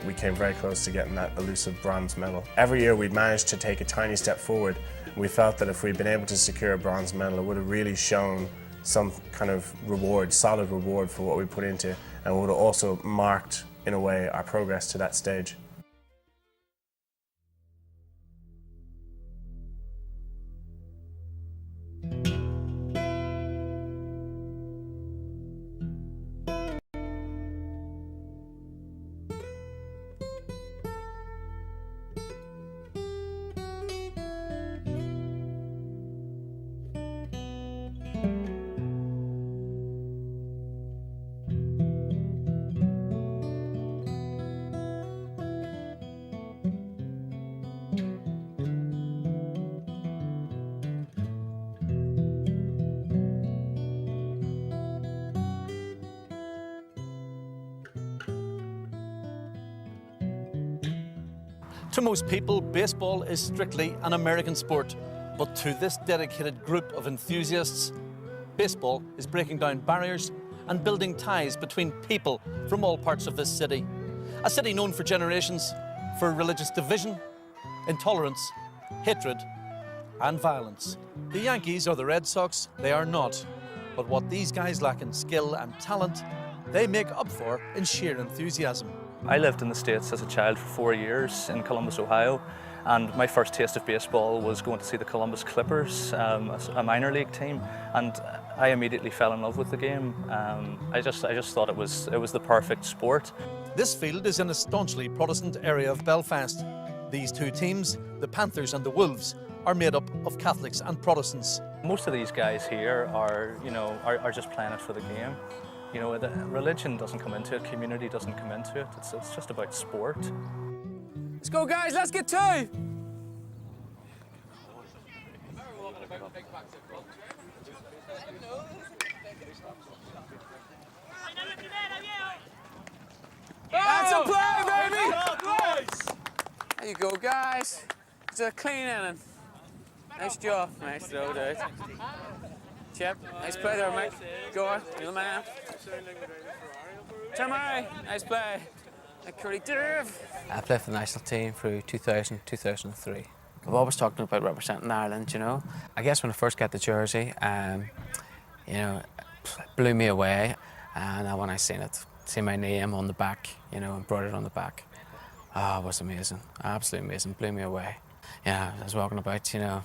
We came very close to getting that elusive bronze medal. Every year we'd managed to take a tiny step forward. We felt that if we'd been able to secure a bronze medal, it would have really shown some kind of reward, solid reward for what we put into, and would have also marked, in a way, our progress to that stage. To most people, baseball is strictly an American sport, but to this dedicated group of enthusiasts, baseball is breaking down barriers and building ties between people from all parts of this city. A city known for generations for religious division, intolerance, hatred, and violence. The Yankees or the Red Sox, they are not. But what these guys lack in skill and talent, they make up for in sheer enthusiasm. I lived in the States as a child for 4 years in Columbus, Ohio, and my first taste of baseball was going to see the Columbus Clippers, a minor league team, and I immediately fell in love with the game. I just thought it was the perfect sport. This field is in a staunchly Protestant area of Belfast. These two teams, the Panthers and the Wolves, are made up of Catholics and Protestants. Most of these guys here are just playing it for the game. You know, religion doesn't come into it, community doesn't come into it. It's just about sport. Let's go, guys, let's get two! That's a play, baby! There you go, guys. It's a clean inning. Nice job. Nice throw, dude. Chip, nice play there, Mike. Go on, you're the man. Tamari, nice play. Curly Derv. I played for the national team through 2000, 2003. I've always talked about representing Ireland, you know. I guess when I first got the jersey, you know, it blew me away. And when I seen my name on the back, you know, embroidered on the back, it was amazing, absolutely amazing, blew me away. Yeah, I was walking about, you know,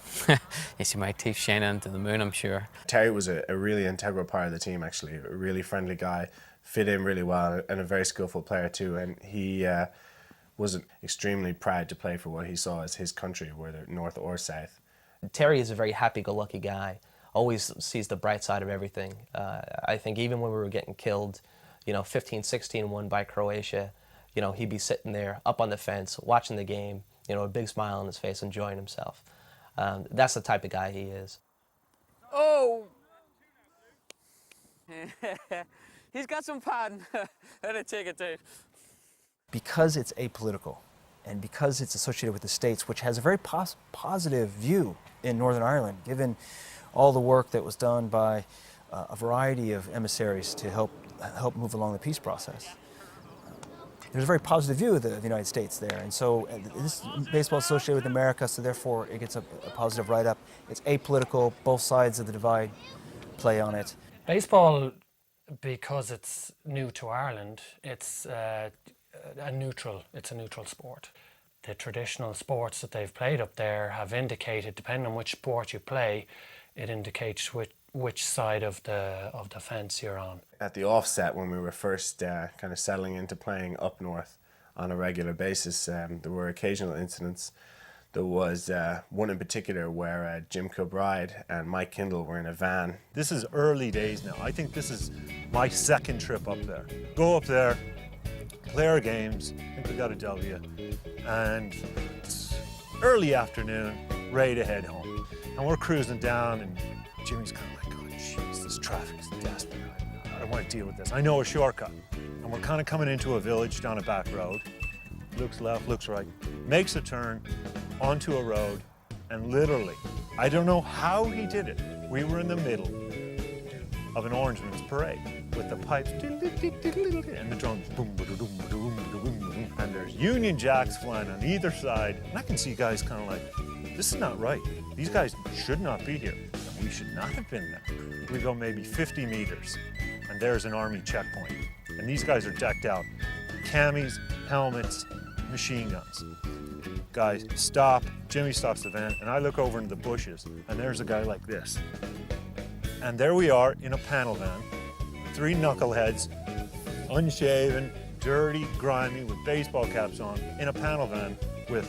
you see my teeth shining to the moon, I'm sure. Terry was a really integral part of the team, actually, a really friendly guy, fit in really well, and a very skillful player too. And he was extremely proud to play for what he saw as his country, whether north or south. Terry is a very happy-go-lucky guy, always sees the bright side of everything. I think even when we were getting killed, you know, 15-16 by Croatia, you know, he'd be sitting there up on the fence, watching the game, you know, a big smile on his face, enjoying himself. That's the type of guy he is. Oh! He's got some padding. Let it take it, Dave. Because it's apolitical and because it's associated with the States, which has a very positive view in Northern Ireland, given all the work that was done by a variety of emissaries to help move along the peace process. There's a very positive view of the United States there, and so this baseball is associated with America, so therefore it gets a positive write-up. It's apolitical, both sides of the divide play on it. Baseball, because it's new to Ireland, it's a neutral sport. The traditional sports that they've played up there have indicated, depending on which sport you play, it indicates which side of the fence you're on. At the offset, when we were first kind of settling into playing up north on a regular basis, there were occasional incidents. There was one in particular where Jim Kilbride and Mike Kindle were in a van. This is early days now. I think this is my second trip up there. Go up there, play our games. I think we got a W. And it's early afternoon, ready to head home. And we're cruising down, and Jimmy's kind of like, oh, jeez, this traffic is desperate. I don't want to deal with this. I know a shortcut. And we're kind of coming into a village down a back road. Looks left, looks right, makes a turn onto a road, and literally, I don't know how he did it. We were in the middle of an Orangeman's parade with the pipes and the drums, and there's Union Jacks flying on either side. And I can see guys kind of like, this is not right. These guys should not be here. We should not have been there. We go maybe 50 meters, and there's an army checkpoint. And these guys are decked out. Camis, helmets, machine guns. Guys, stop. Jimmy stops the van, and I look over into the bushes, and there's a guy like this. And there we are in a panel van, 3 knuckleheads, unshaven, dirty, grimy, with baseball caps on, in a panel van with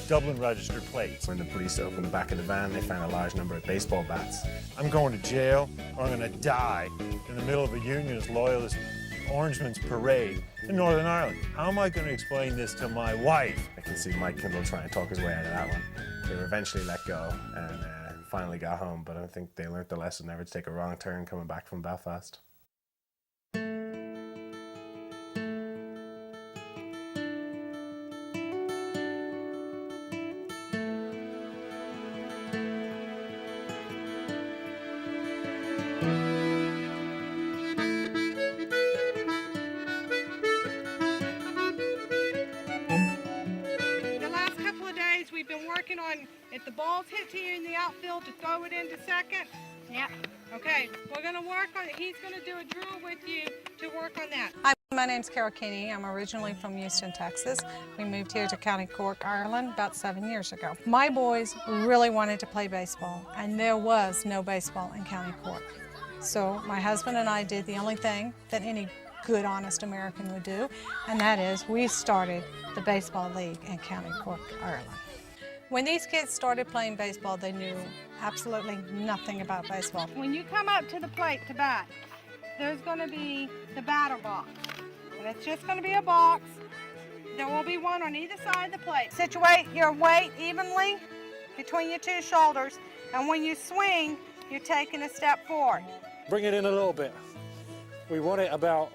Dublin registered plates. When the police opened the back of the van, they found a large number of baseball bats. I'm going to jail, or I'm going to die in the middle of a Unionist Loyalist Orangeman's parade in Northern Ireland. How am I going to explain this to my wife? I can see Mike Kimball trying to talk his way out of that one. They were eventually let go and finally got home, but I think they learned the lesson never to take a wrong turn coming back from Belfast. If the ball's hit to you in the outfield, to throw it into second. Yeah. Okay, we're going to work on it. He's going to do a drill with you to work on that. Hi, my name's Carol Keeney. I'm originally from Houston, Texas. We moved here to County Cork, Ireland about 7 years ago. My boys really wanted to play baseball, and there was no baseball in County Cork. So my husband and I did the only thing that any good, honest American would do, and that is we started the Baseball League in County Cork, Ireland. When these kids started playing baseball, they knew absolutely nothing about baseball. When you come up to the plate to bat, there's going to be the batter box. And it's just going to be a box. There will be one on either side of the plate. Situate your weight evenly between your 2 shoulders, and when you swing, you're taking a step forward. Bring it in a little bit. We want it about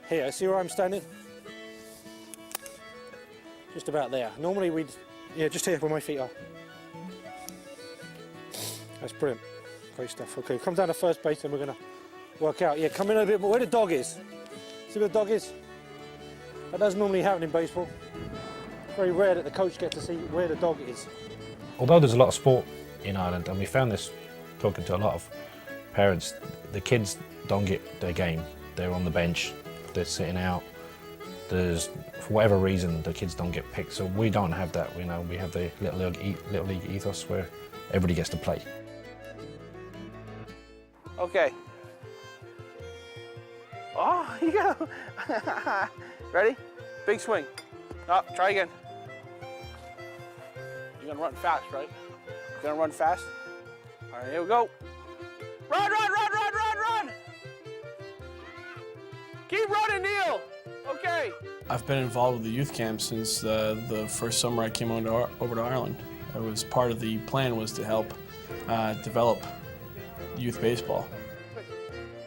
here. See where I'm standing? Just about there. Normally we'd, just here where my feet are. That's brilliant. Great stuff. Okay, come down to first base and we're gonna work out. Yeah, come in a bit more. Where the dog is. See where the dog is? That doesn't normally happen in baseball. Very rare that the coach gets to see where the dog is. Although there's a lot of sport in Ireland, and we found this talking to a lot of parents, the kids don't get their game. They're on the bench, they're sitting out. There's, for whatever reason, the kids don't get picked, so we don't have that. We have the Little League ethos where everybody gets to play. Okay. Oh, you go. Ready? Big swing. Oh, try again. You're gonna run fast, right? You're gonna run fast? All right, here we go. Run, run, run, run, run, run! Keep running, Neil. Okay. I've been involved with the youth camp since the first summer I came over to Ireland. I was part of the plan was to help develop youth baseball.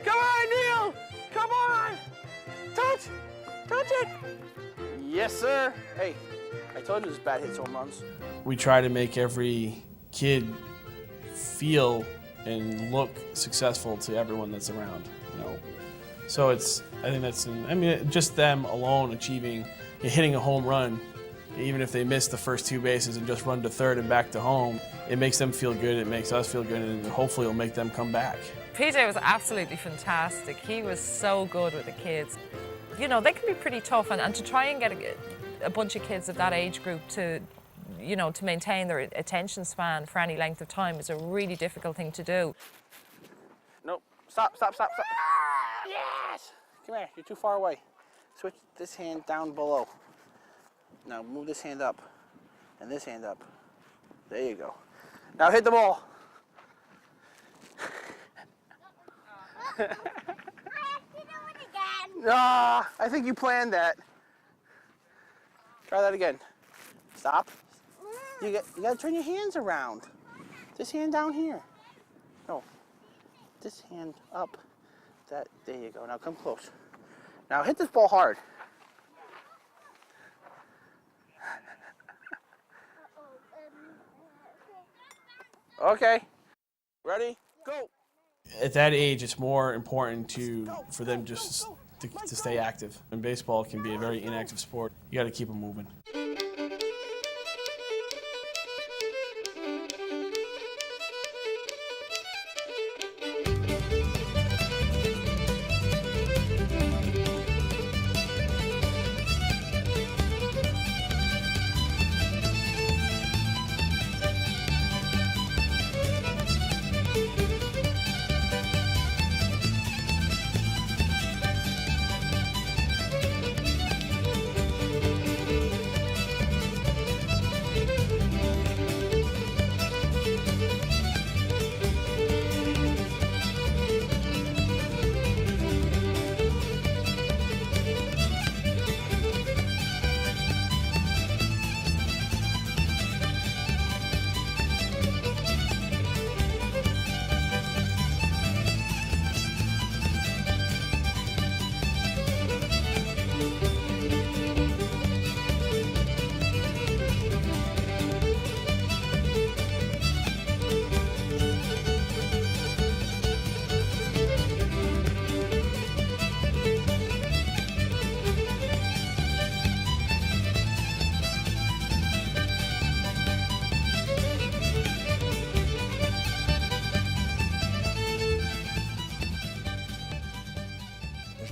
Come on, Neil! Come on! Touch! Touch it! Yes, sir. Hey, I told you it was bad hits, home runs. We try to make every kid feel and look successful to everyone that's around, So I think that's, just them alone achieving, hitting a home run, even if they miss the first 2 bases and just run to third and back to home, it makes them feel good, it makes us feel good, and hopefully it'll make them come back. PJ was absolutely fantastic. He was so good with the kids. They can be pretty tough, and to try and get a bunch of kids of that age group to maintain their attention span for any length of time is a really difficult thing to do. Nope. Stop, stop, stop, stop. Yes! Come here, you're too far away. Switch this hand down below. Now move this hand up, and this hand up. There you go. Now hit the ball. Nah, I think you planned that. Try that again. Stop. You gotta turn your hands around. This hand down here. No. This hand up. There you go. Now come close. Now hit this ball hard. Okay. Ready? Go. At that age, it's more important for them just to stay active. And baseball can be a very inactive sport. You got to keep them moving.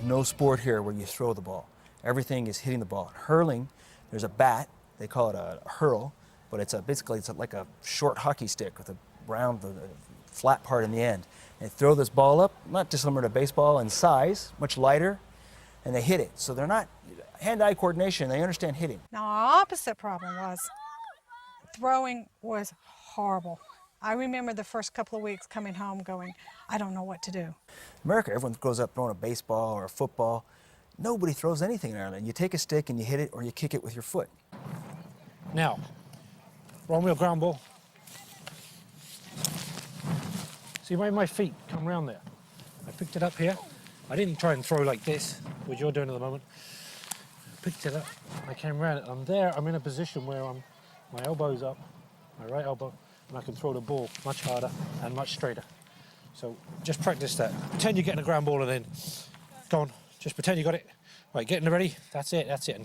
No sport here where you throw the ball. Everything is hitting the ball. Hurling, there's a bat, they call it a hurl, but basically it's like a short hockey stick with a round, flat part in the end. They throw this ball up, not dissimilar to baseball in size, much lighter, and they hit it. So they're not hand-eye coordination, they understand hitting. Now our opposite problem was throwing was horrible. I remember the first couple of weeks coming home going, I don't know what to do. America, everyone grows up throwing a baseball or a football. Nobody throws anything in Ireland. You take a stick and you hit it or you kick it with your foot. Now, wrong wheel ground ball. See my feet come round there. I picked it up here. I didn't try and throw like this, which you're doing at the moment. Picked it up, I came around it. I'm there, I'm in a position where my elbow's up, my right elbow, and I can throw the ball much harder and much straighter. So just practice that. Pretend you're getting a ground ball and then go on. Just pretend you got it. Right, getting ready. That's it. And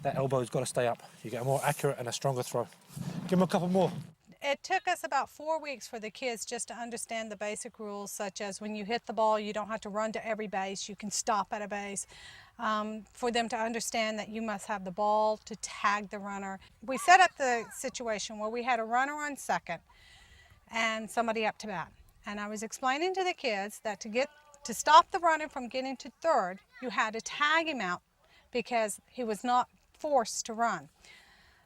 that elbow's got to stay up. You get a more accurate and a stronger throw. Give them a couple more. It took us about 4 weeks for the kids just to understand the basic rules, such as when you hit the ball, you don't have to run to every base. You can stop at a base. For them to understand that you must have the ball to tag the runner. We set up the situation where we had a runner on second and somebody up to bat. And I was explaining to the kids that to stop the runner from getting to third, you had to tag him out because he was not forced to run.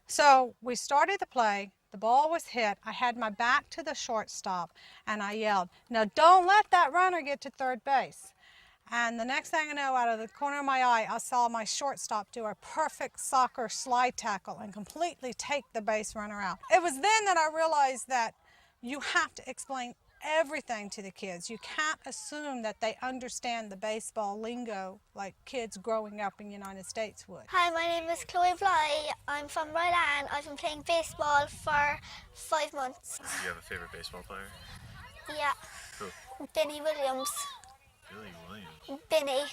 So we started the play, the ball was hit, I had my back to the shortstop, and I yelled, now don't let that runner get to third base. And the next thing I know, out of the corner of my eye, I saw my shortstop do a perfect soccer slide tackle and completely take the base runner out. It was then that I realized that you have to explain everything to the kids. You can't assume that they understand the baseball lingo like kids growing up in the United States would. Hi, my name is Chloe Bly. I'm from Ryland. I've been playing baseball for 5 months. Do you have a favorite baseball player? Yeah. Who? Benny Williams. Billy Williams? Benny.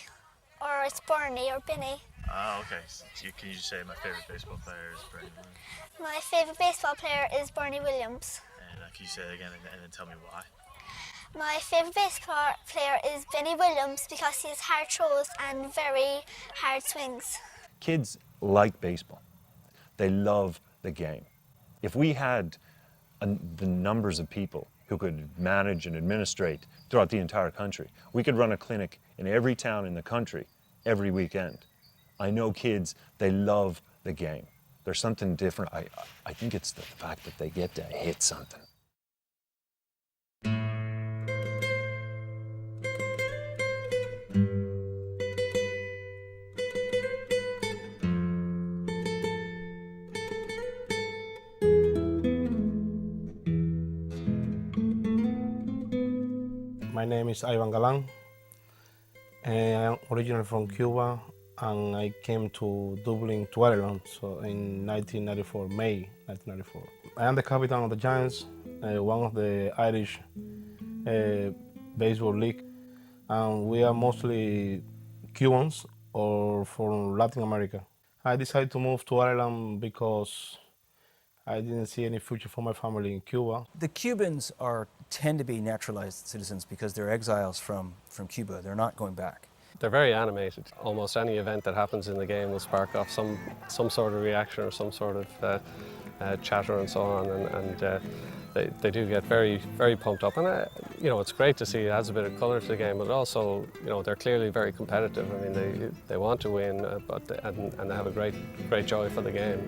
Or it's Bernie or Benny. Oh, okay. So can you just say my favorite baseball player is Bernie Williams? My favorite baseball player is Bernie Williams. And can you say it again and then tell me why? My favorite baseball player is Benny Williams because he has hard throws and very hard swings. Kids like baseball. They love the game. If we had the numbers of people who could manage and administrate throughout the entire country, we could run a clinic in every town in the country every weekend. I know kids, they love the game. There's something different. I think it's the fact that they get to hit something. name is Ivan Galan, and I'm originally from Cuba, and I came to Dublin, to Ireland, so in 1994, May 1994. I am the captain of the Giants, one of the Irish baseball league, and we are mostly Cubans or from Latin America. I decided to move to Ireland because I didn't see any future for my family in Cuba. The Cubans tend to be naturalized citizens because they're exiles from Cuba. They're not going back. They're very animated. Almost any event that happens in the game will spark off some sort of reaction or some sort of chatter and so on, and they do get very, very pumped up. And you know, it's great to see it adds a bit of colour to the game, but also, you know, they're clearly very competitive. I mean, they want to win, and they have a great joy for the game.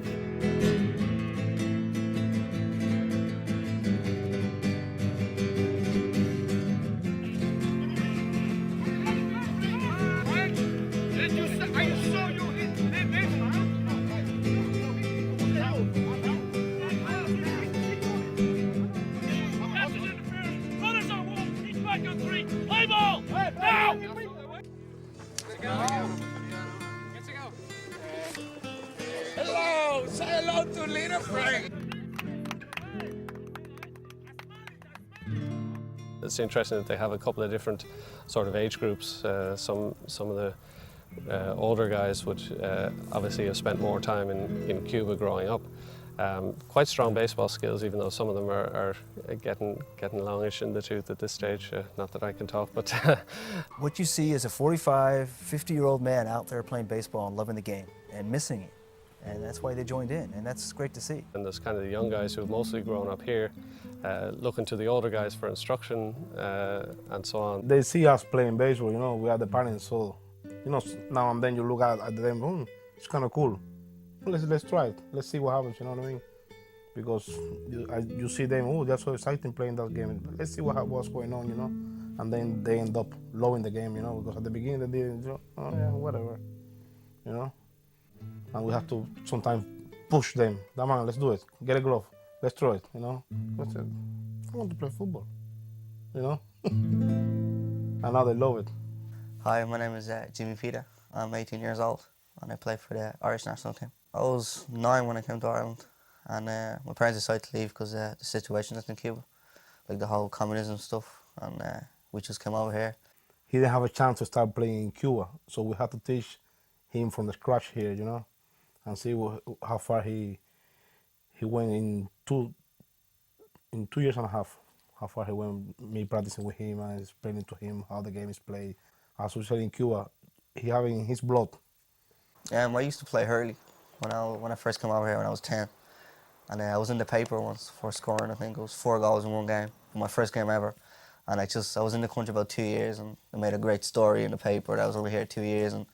Hello, say hello to little Frank. It's interesting that they have a couple of different sort of age groups. Some of the older guys would obviously have spent more time in Cuba growing up. Quite strong baseball skills, even though some of them are getting longish in the tooth at this stage. Not that I can talk, but what you see is a 45, 50-year-old man out there playing baseball and loving the game and missing it. And that's why they joined in, and that's great to see. And there's kind of the young guys who've mostly grown up here, looking to the older guys for instruction and so on. They see us playing baseball, you know, we are the parents, so, you know, now and then you look at them, it's kind of cool. Let's try it. Let's see what happens, you know what I mean? Because you see them, they're so exciting playing that game. Let's see what's going on, you know? And then they end up loving the game, you know, because at the beginning they didn't, you know, oh yeah, whatever, you know? And we have to sometimes push them. Come on, let's do it. Get a glove. Let's throw it, you know? That's it. I want to play football, you know? And now they love it. Hi, my name is Jimmy Peter. I'm 18 years old and I play for the Irish national team. I was 9 when I came to Ireland, and my parents decided to leave because the situation is in Cuba, like the whole communism stuff, and we just came over here. He didn't have a chance to start playing in Cuba, so we had to teach him from the scratch here, you know, and see how far he went in 2 years and a half. How far he went, me practicing with him and explaining to him how the game is played. As we said in Cuba, he having his blood. I used to play hurley when I first came over here when I was 10, and I was in the paper once for scoring. I think it was 4 goals in one game, my first game ever. And I was in the country about 2 years, and I made a great story in the paper that I was only here 2 years, and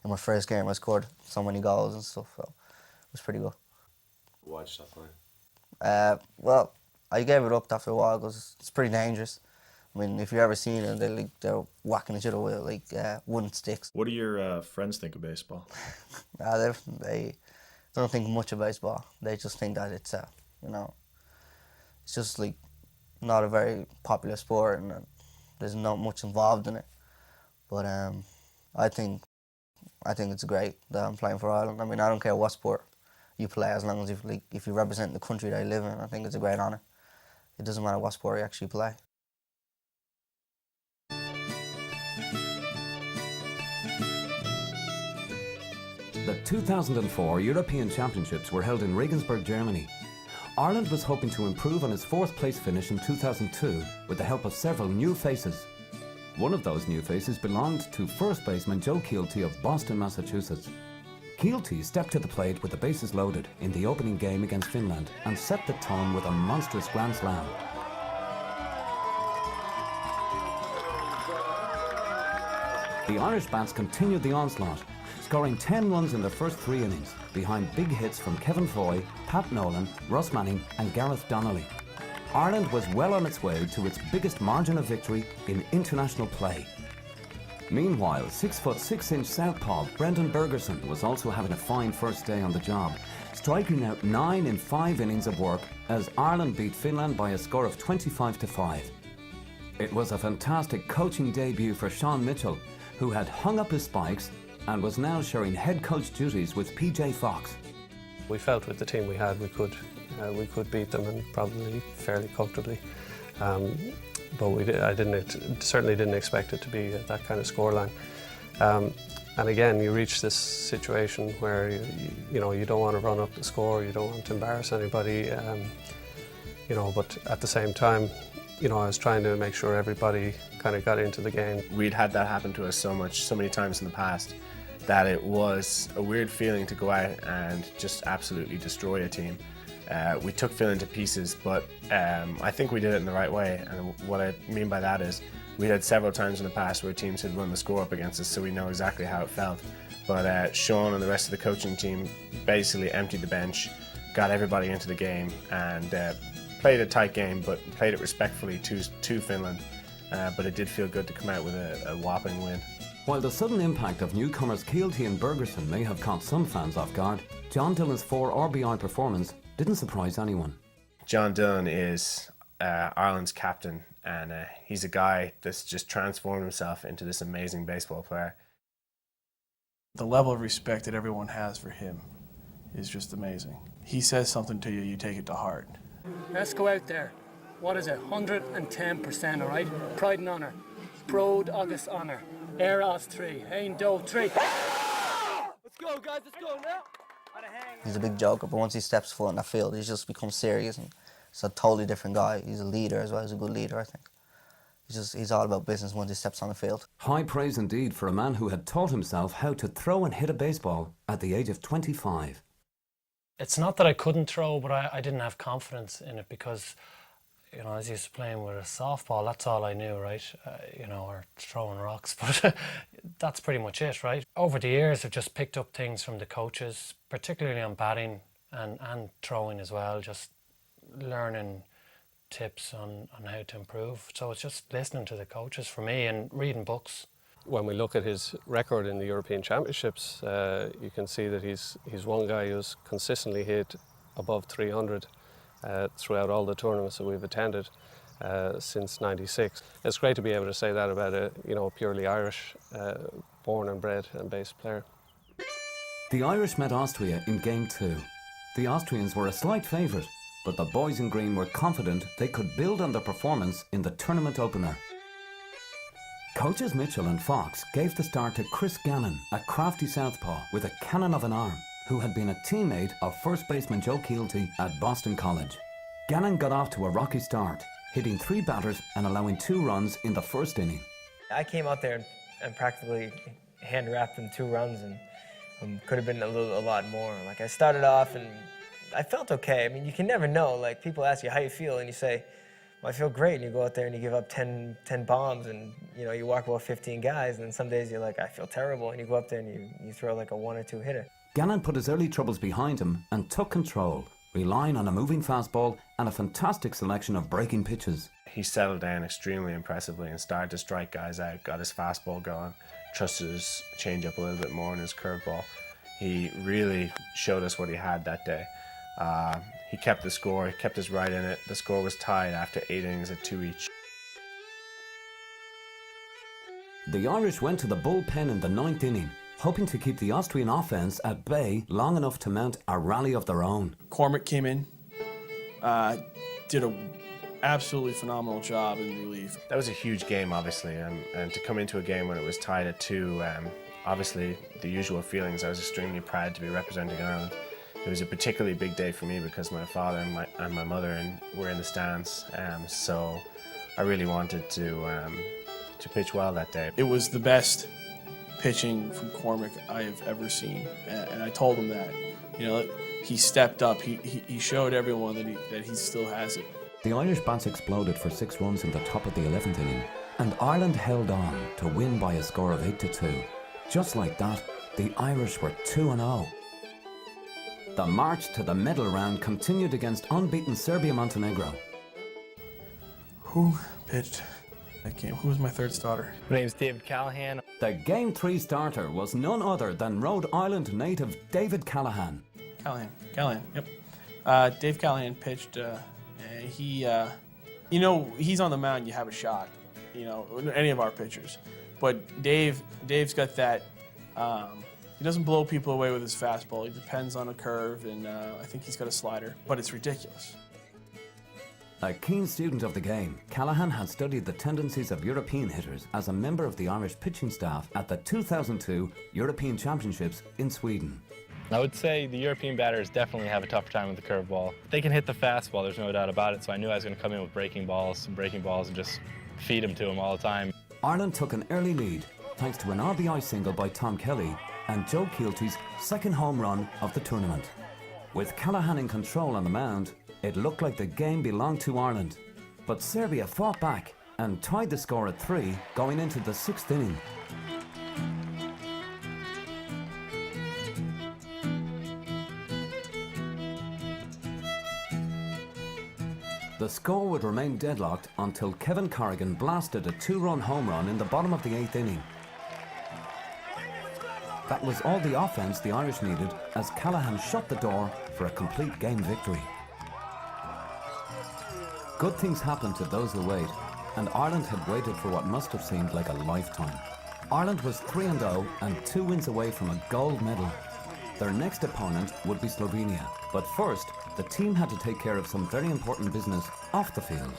in my first game I scored so many goals and stuff, so it was pretty good. Why'd you stop playing? Well, I gave it up after a while because it's pretty dangerous. I mean, if you've ever seen it, they're whacking each other with wooden sticks. What do your friends think of baseball? They don't think much of baseball. They just think that it's you know, it's just like not a very popular sport, and there's not much involved in it. But I think it's great that I'm playing for Ireland. I mean, I don't care what sport you play, as long as if you represent the country that you live in. I think it's a great honour. It doesn't matter what sport you actually play. The 2004 European Championships were held in Regensburg, Germany. Ireland was hoping to improve on its 4th place finish in 2002 with the help of several new faces. One of those new faces belonged to first baseman Joe Keelty of Boston, Massachusetts. Keelty stepped to the plate with the bases loaded in the opening game against Finland and set the tone with a monstrous grand slam. The Irish bats continued the onslaught, scoring 10 runs in their first 3 innings, behind big hits from Kevin Foy, Pat Nolan, Russ Manning and Gareth Donnelly. Ireland was well on its way to its biggest margin of victory in international play. Meanwhile, 6'6" southpaw Brendan Bergerson was also having a fine first day on the job, striking out 9 in 5 innings of work as Ireland beat Finland by a score of 25-5. It was a fantastic coaching debut for Sean Mitchell, who had hung up his spikes and was now sharing head coach duties with PJ Fox. We felt with the team we had we could beat them, and probably fairly comfortably. But I certainly didn't expect it to be that kind of scoreline. And again, you reach this situation where you don't want to run up the score, you don't want to embarrass anybody, but at the same time, I was trying to make sure everybody kind of got into the game. We'd had that happen to us so many times in the past, that it was a weird feeling to go out and just absolutely destroy a team. We took Finland to pieces, but I think we did it in the right way. And what I mean by that is, we had several times in the past where teams had run the score up against us, so we know exactly how it felt. But Sean and the rest of the coaching team basically emptied the bench, got everybody into the game, and played a tight game, but played it respectfully to Finland. But it did feel good to come out with a whopping win. While the sudden impact of newcomers Keelty and Bergerson may have caught some fans off guard, John Dillon's 4 RBI performance didn't surprise anyone. John Dillon is Ireland's captain, and he's a guy that's just transformed himself into this amazing baseball player. The level of respect that everyone has for him is just amazing. He says something to you, you take it to heart. Let's go out there. What is it? 110%, all right? Pride and honour. Prode August honour. Eros 3. Hein Do 3. Let's go, guys. Let's go now. He's a big joker, but once he steps foot in that field, he's just become serious, and he's a totally different guy. He's a leader as well. He's a good leader, I think. He's all about business once he steps on the field. High praise indeed for a man who had taught himself how to throw and hit a baseball at the age of 25. It's not that I couldn't throw, but I didn't have confidence in it because, I was used to playing with a softball. That's all I knew, right? Or throwing rocks, but that's pretty much it, right? Over the years, I've just picked up things from the coaches, particularly on batting and throwing as well, just learning tips on how to improve. So it's just listening to the coaches for me and reading books. When we look at his record in the European Championships, you can see that he's one guy who's consistently hit above 300 throughout all the tournaments that we've attended since '96. It's great to be able to say that about a purely Irish, born and bred and based player. The Irish met Austria in Game 2. The Austrians were a slight favourite, but the boys in green were confident they could build on their performance in the tournament opener. Coaches Mitchell and Fox gave the start to Chris Gannon, a crafty southpaw with a cannon of an arm, who had been a teammate of first baseman Joe Keelty at Boston College. Gannon got off to a rocky start, hitting 3 batters and allowing 2 runs in the first inning. I came out there and practically hand-wrapped them 2 runs, and could have been a lot more. Like, I started off and I felt okay. I mean, you can never know. Like, people ask you how you feel, and you say, well, I feel great. And you go out there and you give up 10 bombs, and you walk about 15 guys, and then some days you're like, I feel terrible, and you go up there and you throw like a 1 or 2 hitter. Gannon put his early troubles behind him and took control, relying on a moving fastball and a fantastic selection of breaking pitches. He settled down extremely impressively and started to strike guys out, got his fastball going, trusted his changeup a little bit more and his curveball. He really showed us what he had that day. He kept the score, he kept his right in it. The score was tied after 8 innings at 2 each. The Irish went to the bullpen in the 9th inning, hoping to keep the Austrian offence at bay long enough to mount a rally of their own. Cormac came in, did an absolutely phenomenal job in relief. That was a huge game, obviously, and to come into a game when it was tied at 2, obviously the usual feelings. I was extremely proud to be representing Ireland. It was a particularly big day for me because my father and my mother were in the stands, so I really wanted to pitch well that day. It was the best pitching from Cormac I have ever seen, and I told him that. He stepped up. He showed everyone that he still has it. The Irish bats exploded for 6 runs in the top of the 11th inning, and Ireland held on to win by a score of 8-2. Just like that, the Irish were 2-0. The march to the medal round continued against unbeaten Serbia-Montenegro. Who pitched that game? Who was my third starter? My name's David Callahan. The Game 3 starter was none other than Rhode Island native David Callahan. Callahan, yep. Dave Callahan pitched. He's on the mound, you have a shot. you know, any of our pitchers. But Dave's got that. He doesn't blow people away with his fastball. He depends on a curve, and I think he's got a slider, but it's ridiculous. A keen student of the game, Callahan had studied the tendencies of European hitters as a member of the Irish pitching staff at the 2002 European Championships in Sweden. I would say the European batters definitely have a tougher time with the curveball. They can hit the fastball, there's no doubt about it, so I knew I was going to come in with breaking balls and just feed them to them all the time. Ireland took an early lead thanks to an RBI single by Tom Kelly and Joe Keelty's second home run of the tournament. With Callahan in control on the mound, it looked like the game belonged to Ireland. But Serbia fought back and tied the score at 3 going into the 6th inning. The score would remain deadlocked until Kevin Corrigan blasted a 2-run home run in the bottom of the 8th inning. That was all the offense the Irish needed as Callahan shut the door for a complete game victory. Good things happen to those who wait, and Ireland had waited for what must have seemed like a lifetime. Ireland was 3-0 and 2 wins away from a gold medal. Their next opponent would be Slovenia, but first, the team had to take care of some very important business off the field.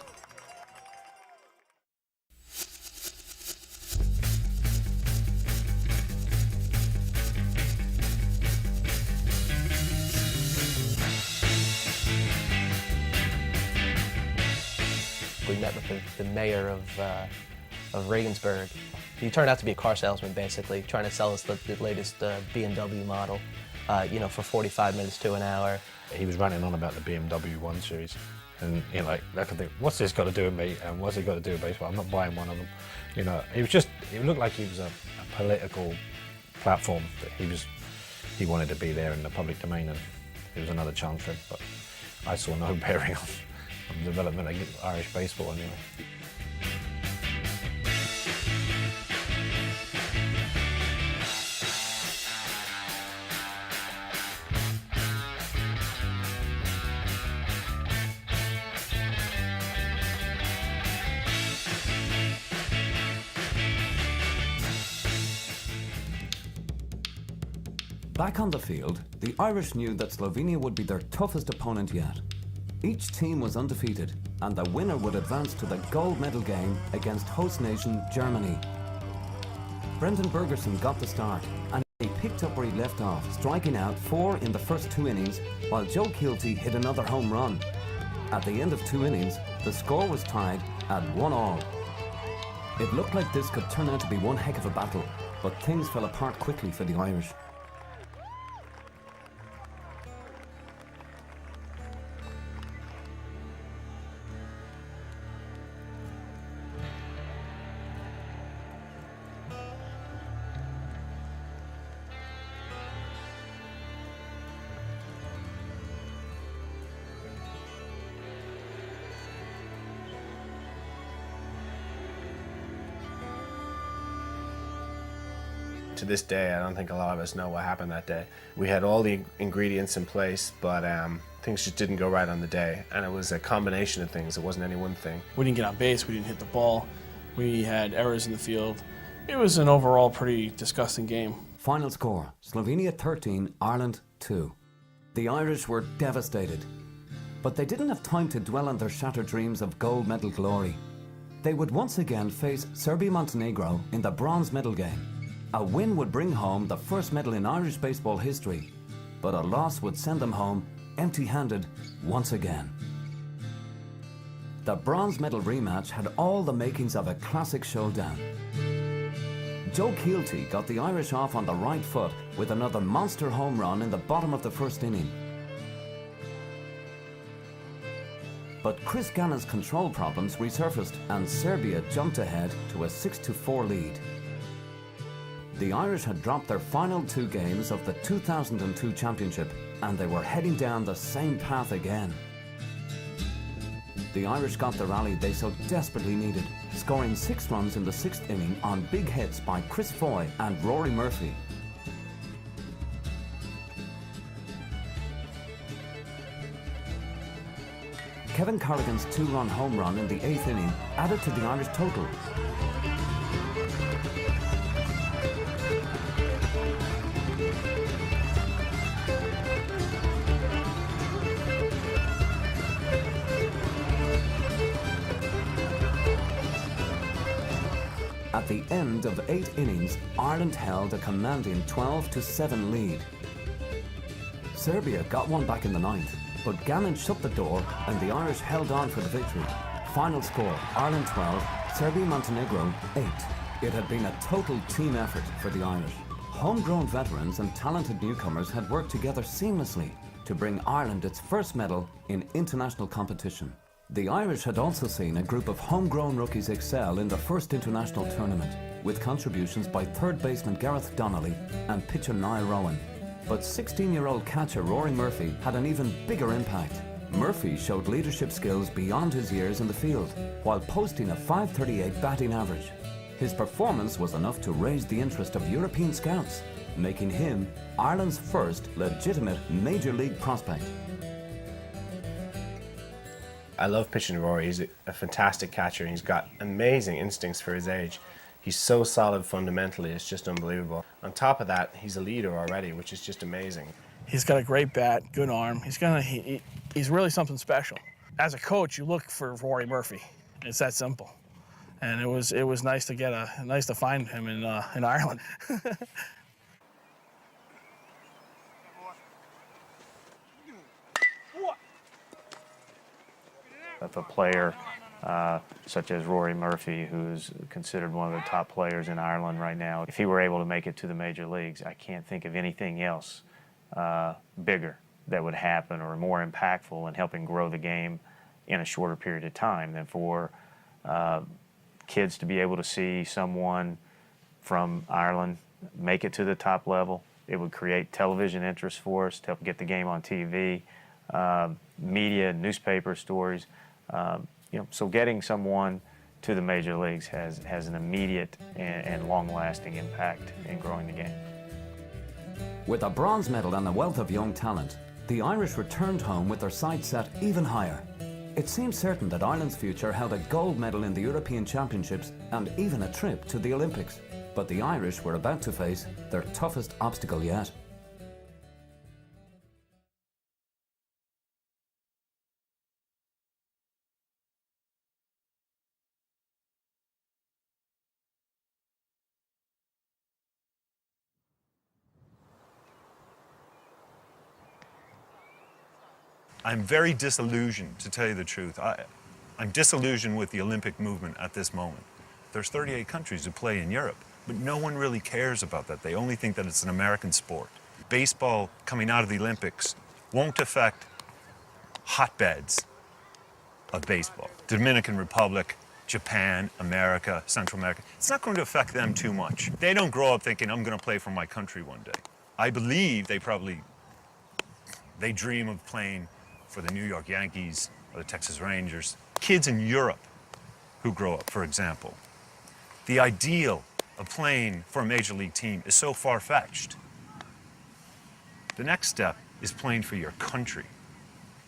We met with the mayor of Regensburg. He turned out to be a car salesman, basically, trying to sell us the latest BMW model, you know, for 45 minutes to an hour. He was ranting on about the BMW 1 Series, and you know, like I could think, what's this got to do with me, and what's it got to do with baseball? I'm not buying one of them. You know, it looked like he was a political platform that he wanted to be there in the public domain, and it was another chance for him. But I saw no bearing on the development of Irish baseball anyway. Back on the field, the Irish knew that Slovenia would be their toughest opponent yet. Each team was undefeated, and the winner would advance to the gold medal game against host nation Germany. Brendan Bergerson got the start, and he picked up where he left off, striking out 4 in the first 2 innings, while Joe Keelty hit another home run. At the end of 2 innings, the score was tied at 1-1. It looked like this could turn out to be one heck of a battle, but things fell apart quickly for the Irish. To this day, I don't think a lot of us know what happened that day. We had all the ingredients in place, but things just didn't go right on the day. And it was a combination of things. It wasn't any one thing. We didn't get on base. We didn't hit the ball. We had errors in the field. It was an overall pretty disgusting game. Final score, Slovenia 13, Ireland 2. The Irish were devastated. But they didn't have time to dwell on their shattered dreams of gold medal glory. They would once again face Serbia-Montenegro in the bronze medal game. A win would bring home the first medal in Irish baseball history, but a loss would send them home empty-handed once again. The bronze medal rematch had all the makings of a classic showdown. Joe Keelty got the Irish off on the right foot with another monster home run in the bottom of the first inning. But Chris Gannon's control problems resurfaced and Serbia jumped ahead to a 6-4 lead. The Irish had dropped their final 2 games of the 2002 championship, and they were heading down the same path again. The Irish got the rally they so desperately needed, scoring 6 runs in the 6th inning on big hits by Chris Foy and Rory Murphy. Kevin Corrigan's 2-run home run in the 8th inning added to the Irish total. At the end of 8 innings, Ireland held a commanding 12-7 lead. Serbia got one back in the 9th, but Gannon shut the door and the Irish held on for the victory. Final score, Ireland 12, Serbia-Montenegro 8. It had been a total team effort for the Irish. Homegrown veterans and talented newcomers had worked together seamlessly to bring Ireland its first medal in international competition. The Irish had also seen a group of homegrown rookies excel in the first international tournament, with contributions by third baseman Gareth Donnelly and pitcher Niall Rowan. But 16-year-old catcher Rory Murphy had an even bigger impact. Murphy showed leadership skills beyond his years in the field, while posting a .538 batting average. His performance was enough to raise the interest of European scouts, making him Ireland's first legitimate Major League prospect. I love pitching Rory. He's a fantastic catcher. He's got amazing instincts for his age. He's so solid fundamentally, it's just unbelievable. On top of that, he's a leader already, which is just amazing. He's got a great bat, good arm. He's really something special. As a coach, you look for Rory Murphy. It's that simple. And it was nice to find him in Ireland. If a player such as Rory Murphy, who's considered one of the top players in Ireland right now, if he were able to make it to the major leagues, I can't think of anything else bigger that would happen or more impactful in helping grow the game in a shorter period of time than for kids to be able to see someone from Ireland make it to the top level. It would create television interest for us to help get the game on TV, media, newspaper stories. So getting someone to the major leagues has an immediate and long-lasting impact in growing the game. With a bronze medal and a wealth of young talent, the Irish returned home with their sights set even higher. It seemed certain that Ireland's future held a gold medal in the European Championships and even a trip to the Olympics. But the Irish were about to face their toughest obstacle yet. I'm very disillusioned, to tell you the truth. I'm disillusioned with the Olympic movement at this moment. There's 38 countries who play in Europe, but no one really cares about that. They only think that it's an American sport. Baseball coming out of the Olympics won't affect hotbeds of baseball. Dominican Republic, Japan, America, Central America. It's not going to affect them too much. They don't grow up thinking, I'm going to play for my country one day. I believe they dream of playing for the New York Yankees or the Texas Rangers. Kids in Europe who grow up, for example. The ideal of playing for a major league team is so far-fetched. The next step is playing for your country.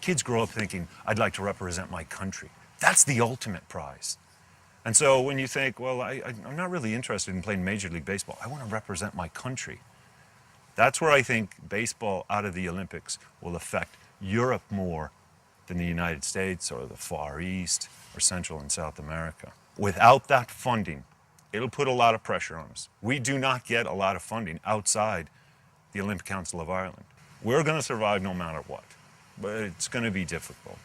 Kids grow up thinking, I'd like to represent my country. That's the ultimate prize. And so when you think, well, I'm not really interested in playing Major League Baseball, I want to represent my country. That's where I think baseball out of the Olympics will affect Europe more than the United States or the Far East or Central and South America. Without that funding, it'll put a lot of pressure on us. We do not get a lot of funding outside the Olympic Council of Ireland. We're going to survive no matter what, but it's going to be difficult.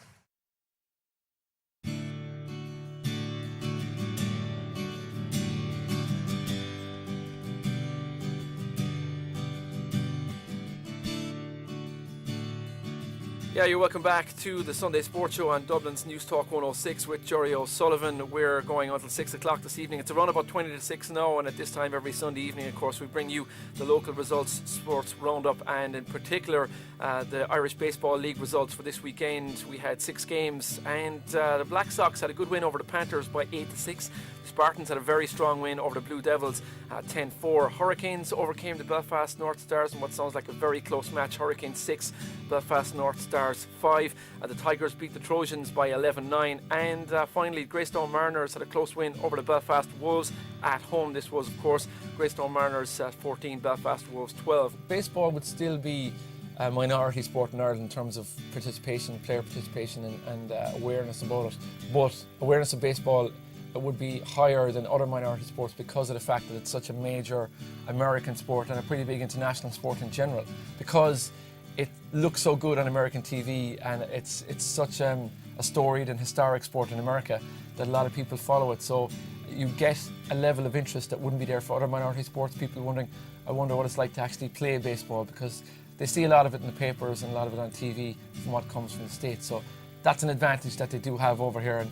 Yeah, you're welcome back to the Sunday Sports Show on Dublin's News Talk 106 with Jerry O'Sullivan. We're going until 6 o'clock this evening. It's around about 20 to 6 now, and at this time every Sunday evening, of course, we bring you the local results, sports roundup, and in particular the Irish Baseball League results for this weekend. We had 6 games, and the Black Sox had a good win over the Panthers by 8-6. The Spartans had a very strong win over the Blue Devils at 10-4. Hurricanes overcame the Belfast North Stars in what sounds like a very close match. Hurricanes 6, Belfast North Stars Stars 5. The Tigers beat the Trojans by 11-9. And finally, Greystone Mariners had a close win over the Belfast Wolves at home. This was, of course, Greystone Mariners 14, Belfast Wolves 12. Baseball would still be a minority sport in Ireland in terms of participation, player participation and awareness about it. But awareness of baseball would be higher than other minority sports because of the fact that it's such a major American sport and a pretty big international sport in general. Because it looks so good on American TV and it's such a storied and historic sport in America that a lot of people follow it. So you get a level of interest that wouldn't be there for other minority sports. People wondering, I wonder what it's like to actually play baseball, because they see a lot of it in the papers and a lot of it on TV from what comes from the States. So that's an advantage that they do have over here, and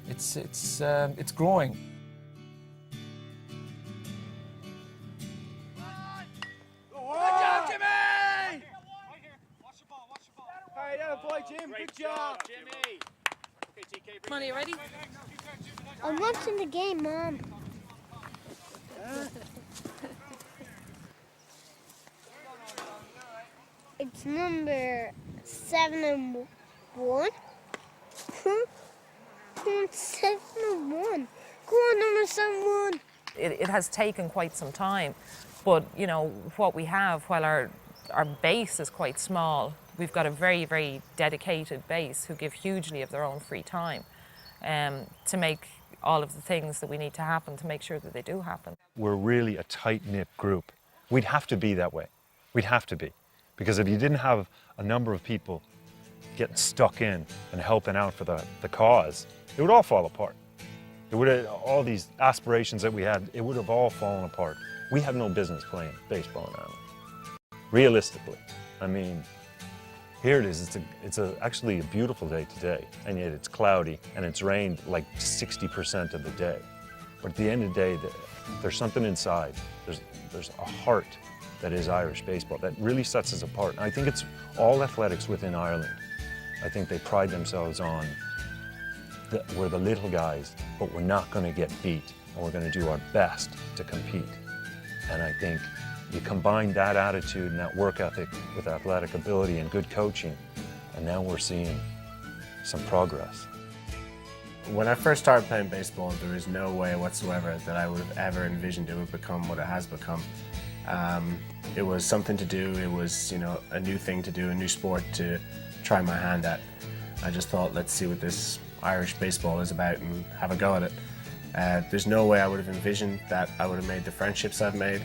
it's growing. Good job, Jimmy! Hey, yeah, boy, Jim. Good job, Jimmy. Okay, TK. Come on, are you ready? I'm watching the game, Mom. It's number 7 and 1. 7 and 1. Go on, number 7 and 1. It has taken quite some time, but you know what we have, while our base is quite small, we've got a very, very dedicated base who give hugely of their own free time to make all of the things that we need to happen to make sure that they do happen. We're really a tight-knit group. We'd have to be that way. We'd have to be. Because if you didn't have a number of people getting stuck in and helping out for the cause, it would all fall apart. It would have, all these aspirations that we had, it would have all fallen apart. We have no business playing baseball in Ireland. Realistically, I mean, here it is. It's actually a beautiful day today, and yet it's cloudy and it's rained like 60% of the day. But at the end of the day, there's something inside. There's a heart that is Irish baseball that really sets us apart. And I think it's all athletics within Ireland. I think they pride themselves on that we're the little guys, but we're not going to get beat, and we're going to do our best to compete. And I think you combine that attitude and that work ethic with athletic ability and good coaching, and now we're seeing some progress. When I first started playing baseball, there was no way whatsoever that I would have ever envisioned it would become what it has become. It was something to do, it was, you know, a new thing to do, a new sport to try my hand at. I just thought, let's see what this Irish baseball is about and have a go at it. There's no way I would have envisioned that I would have made the friendships I've made.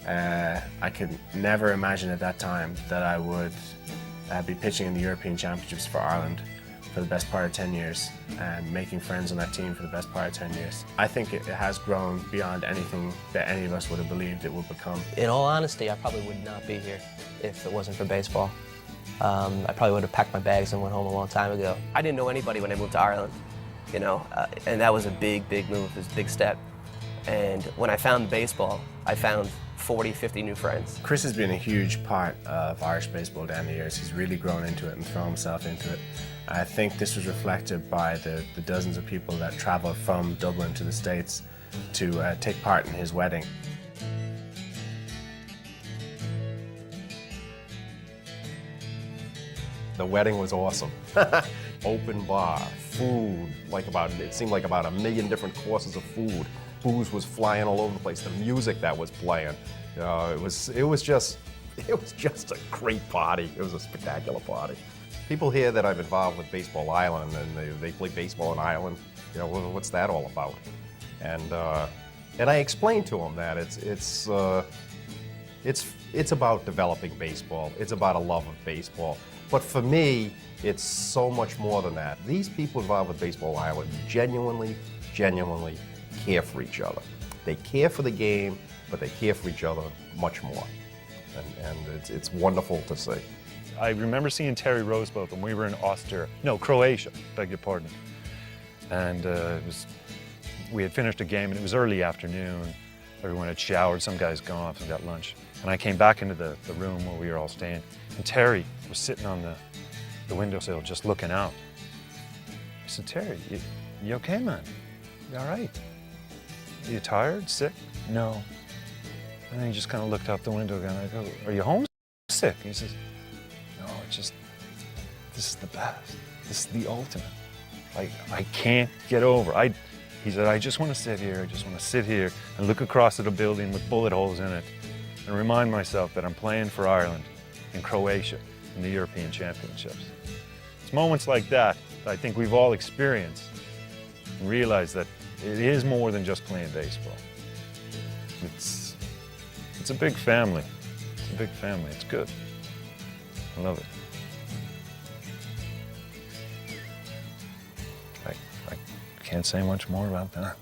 I could never imagine at that time that I would be pitching in the European Championships for Ireland for the best part of 10 years and making friends on that team for the best part of 10 years. I think it has grown beyond anything that any of us would have believed it would become. In all honesty, I probably would not be here if it wasn't for baseball. I probably would have packed my bags and went home a long time ago. I didn't know anybody when I moved to Ireland, you know, and that was a big, big move, it was a big step. And when I found baseball, I found 40, 50 new friends. Chris has been a huge part of Irish baseball down the years. He's really grown into it and thrown himself into it. I think this was reflected by the dozens of people that travelled from Dublin to the States to take part in his wedding. The wedding was awesome. Open bar, food, it seemed like about 1 million different courses of food. Booze was flying all over the place. The music that was playing, it was just a great party. It was a spectacular party. People hear that I'm involved with Baseball Ireland and they play baseball in Ireland. You know, what's that all about? And I explained to them that it's about developing baseball. It's about a love of baseball. But for me, it's so much more than that. These people involved with Baseball Ireland genuinely care for each other. They care for the game, but they care for each other much more. And it's wonderful to see. I remember seeing Terry Roseboth when we were in Croatia, beg your pardon. And we had finished a game and it was early afternoon. Everyone had showered, some guys gone off and got lunch. And I came back into the room where we were all staying, and Terry was sitting on the windowsill just looking out. I said, Terry, you okay, man? You all right? Are you tired, sick? No. And then he just kind of looked out the window again. I go, are you homesick? He says, no, this is the best. This is the ultimate. Like, I can't get over. He said, I just want to sit here. I just want to sit here and look across at a building with bullet holes in it and remind myself that I'm playing for Ireland in Croatia in the European Championships. It's moments like that I think we've all experienced and realized that it is more than just playing baseball. It's a big family. It's a big family. It's good. I love it. I can't say much more about that.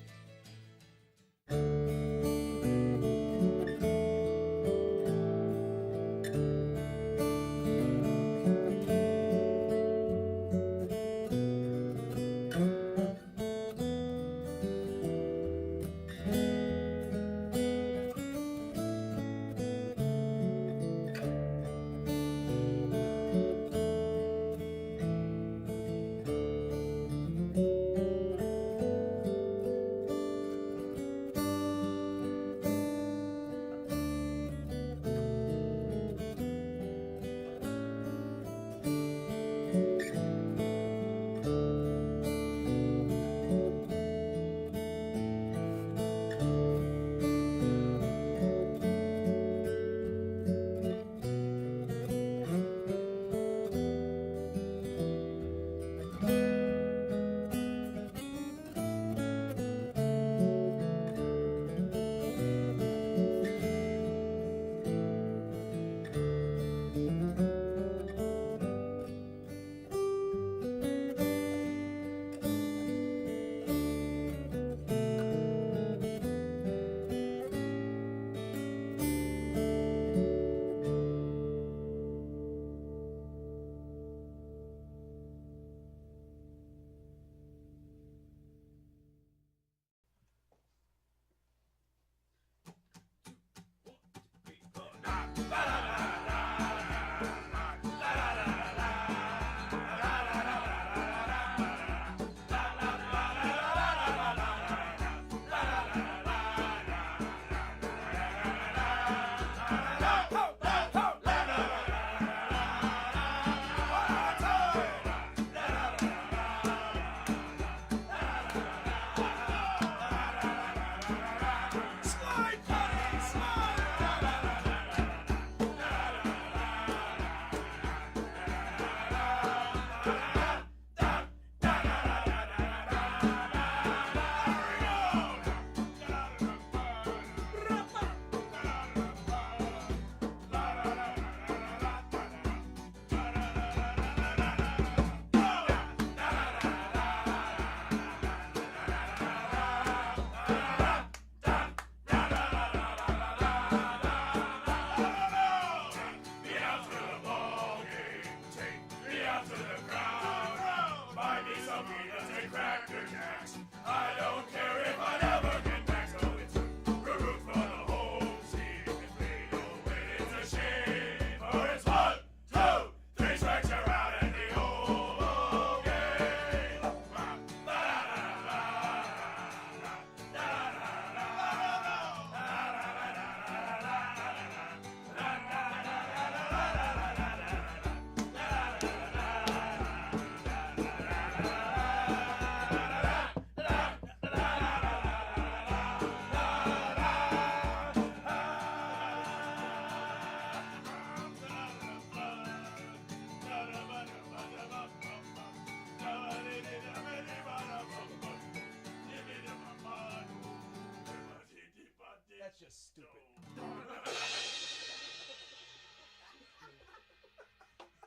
That's just stupid.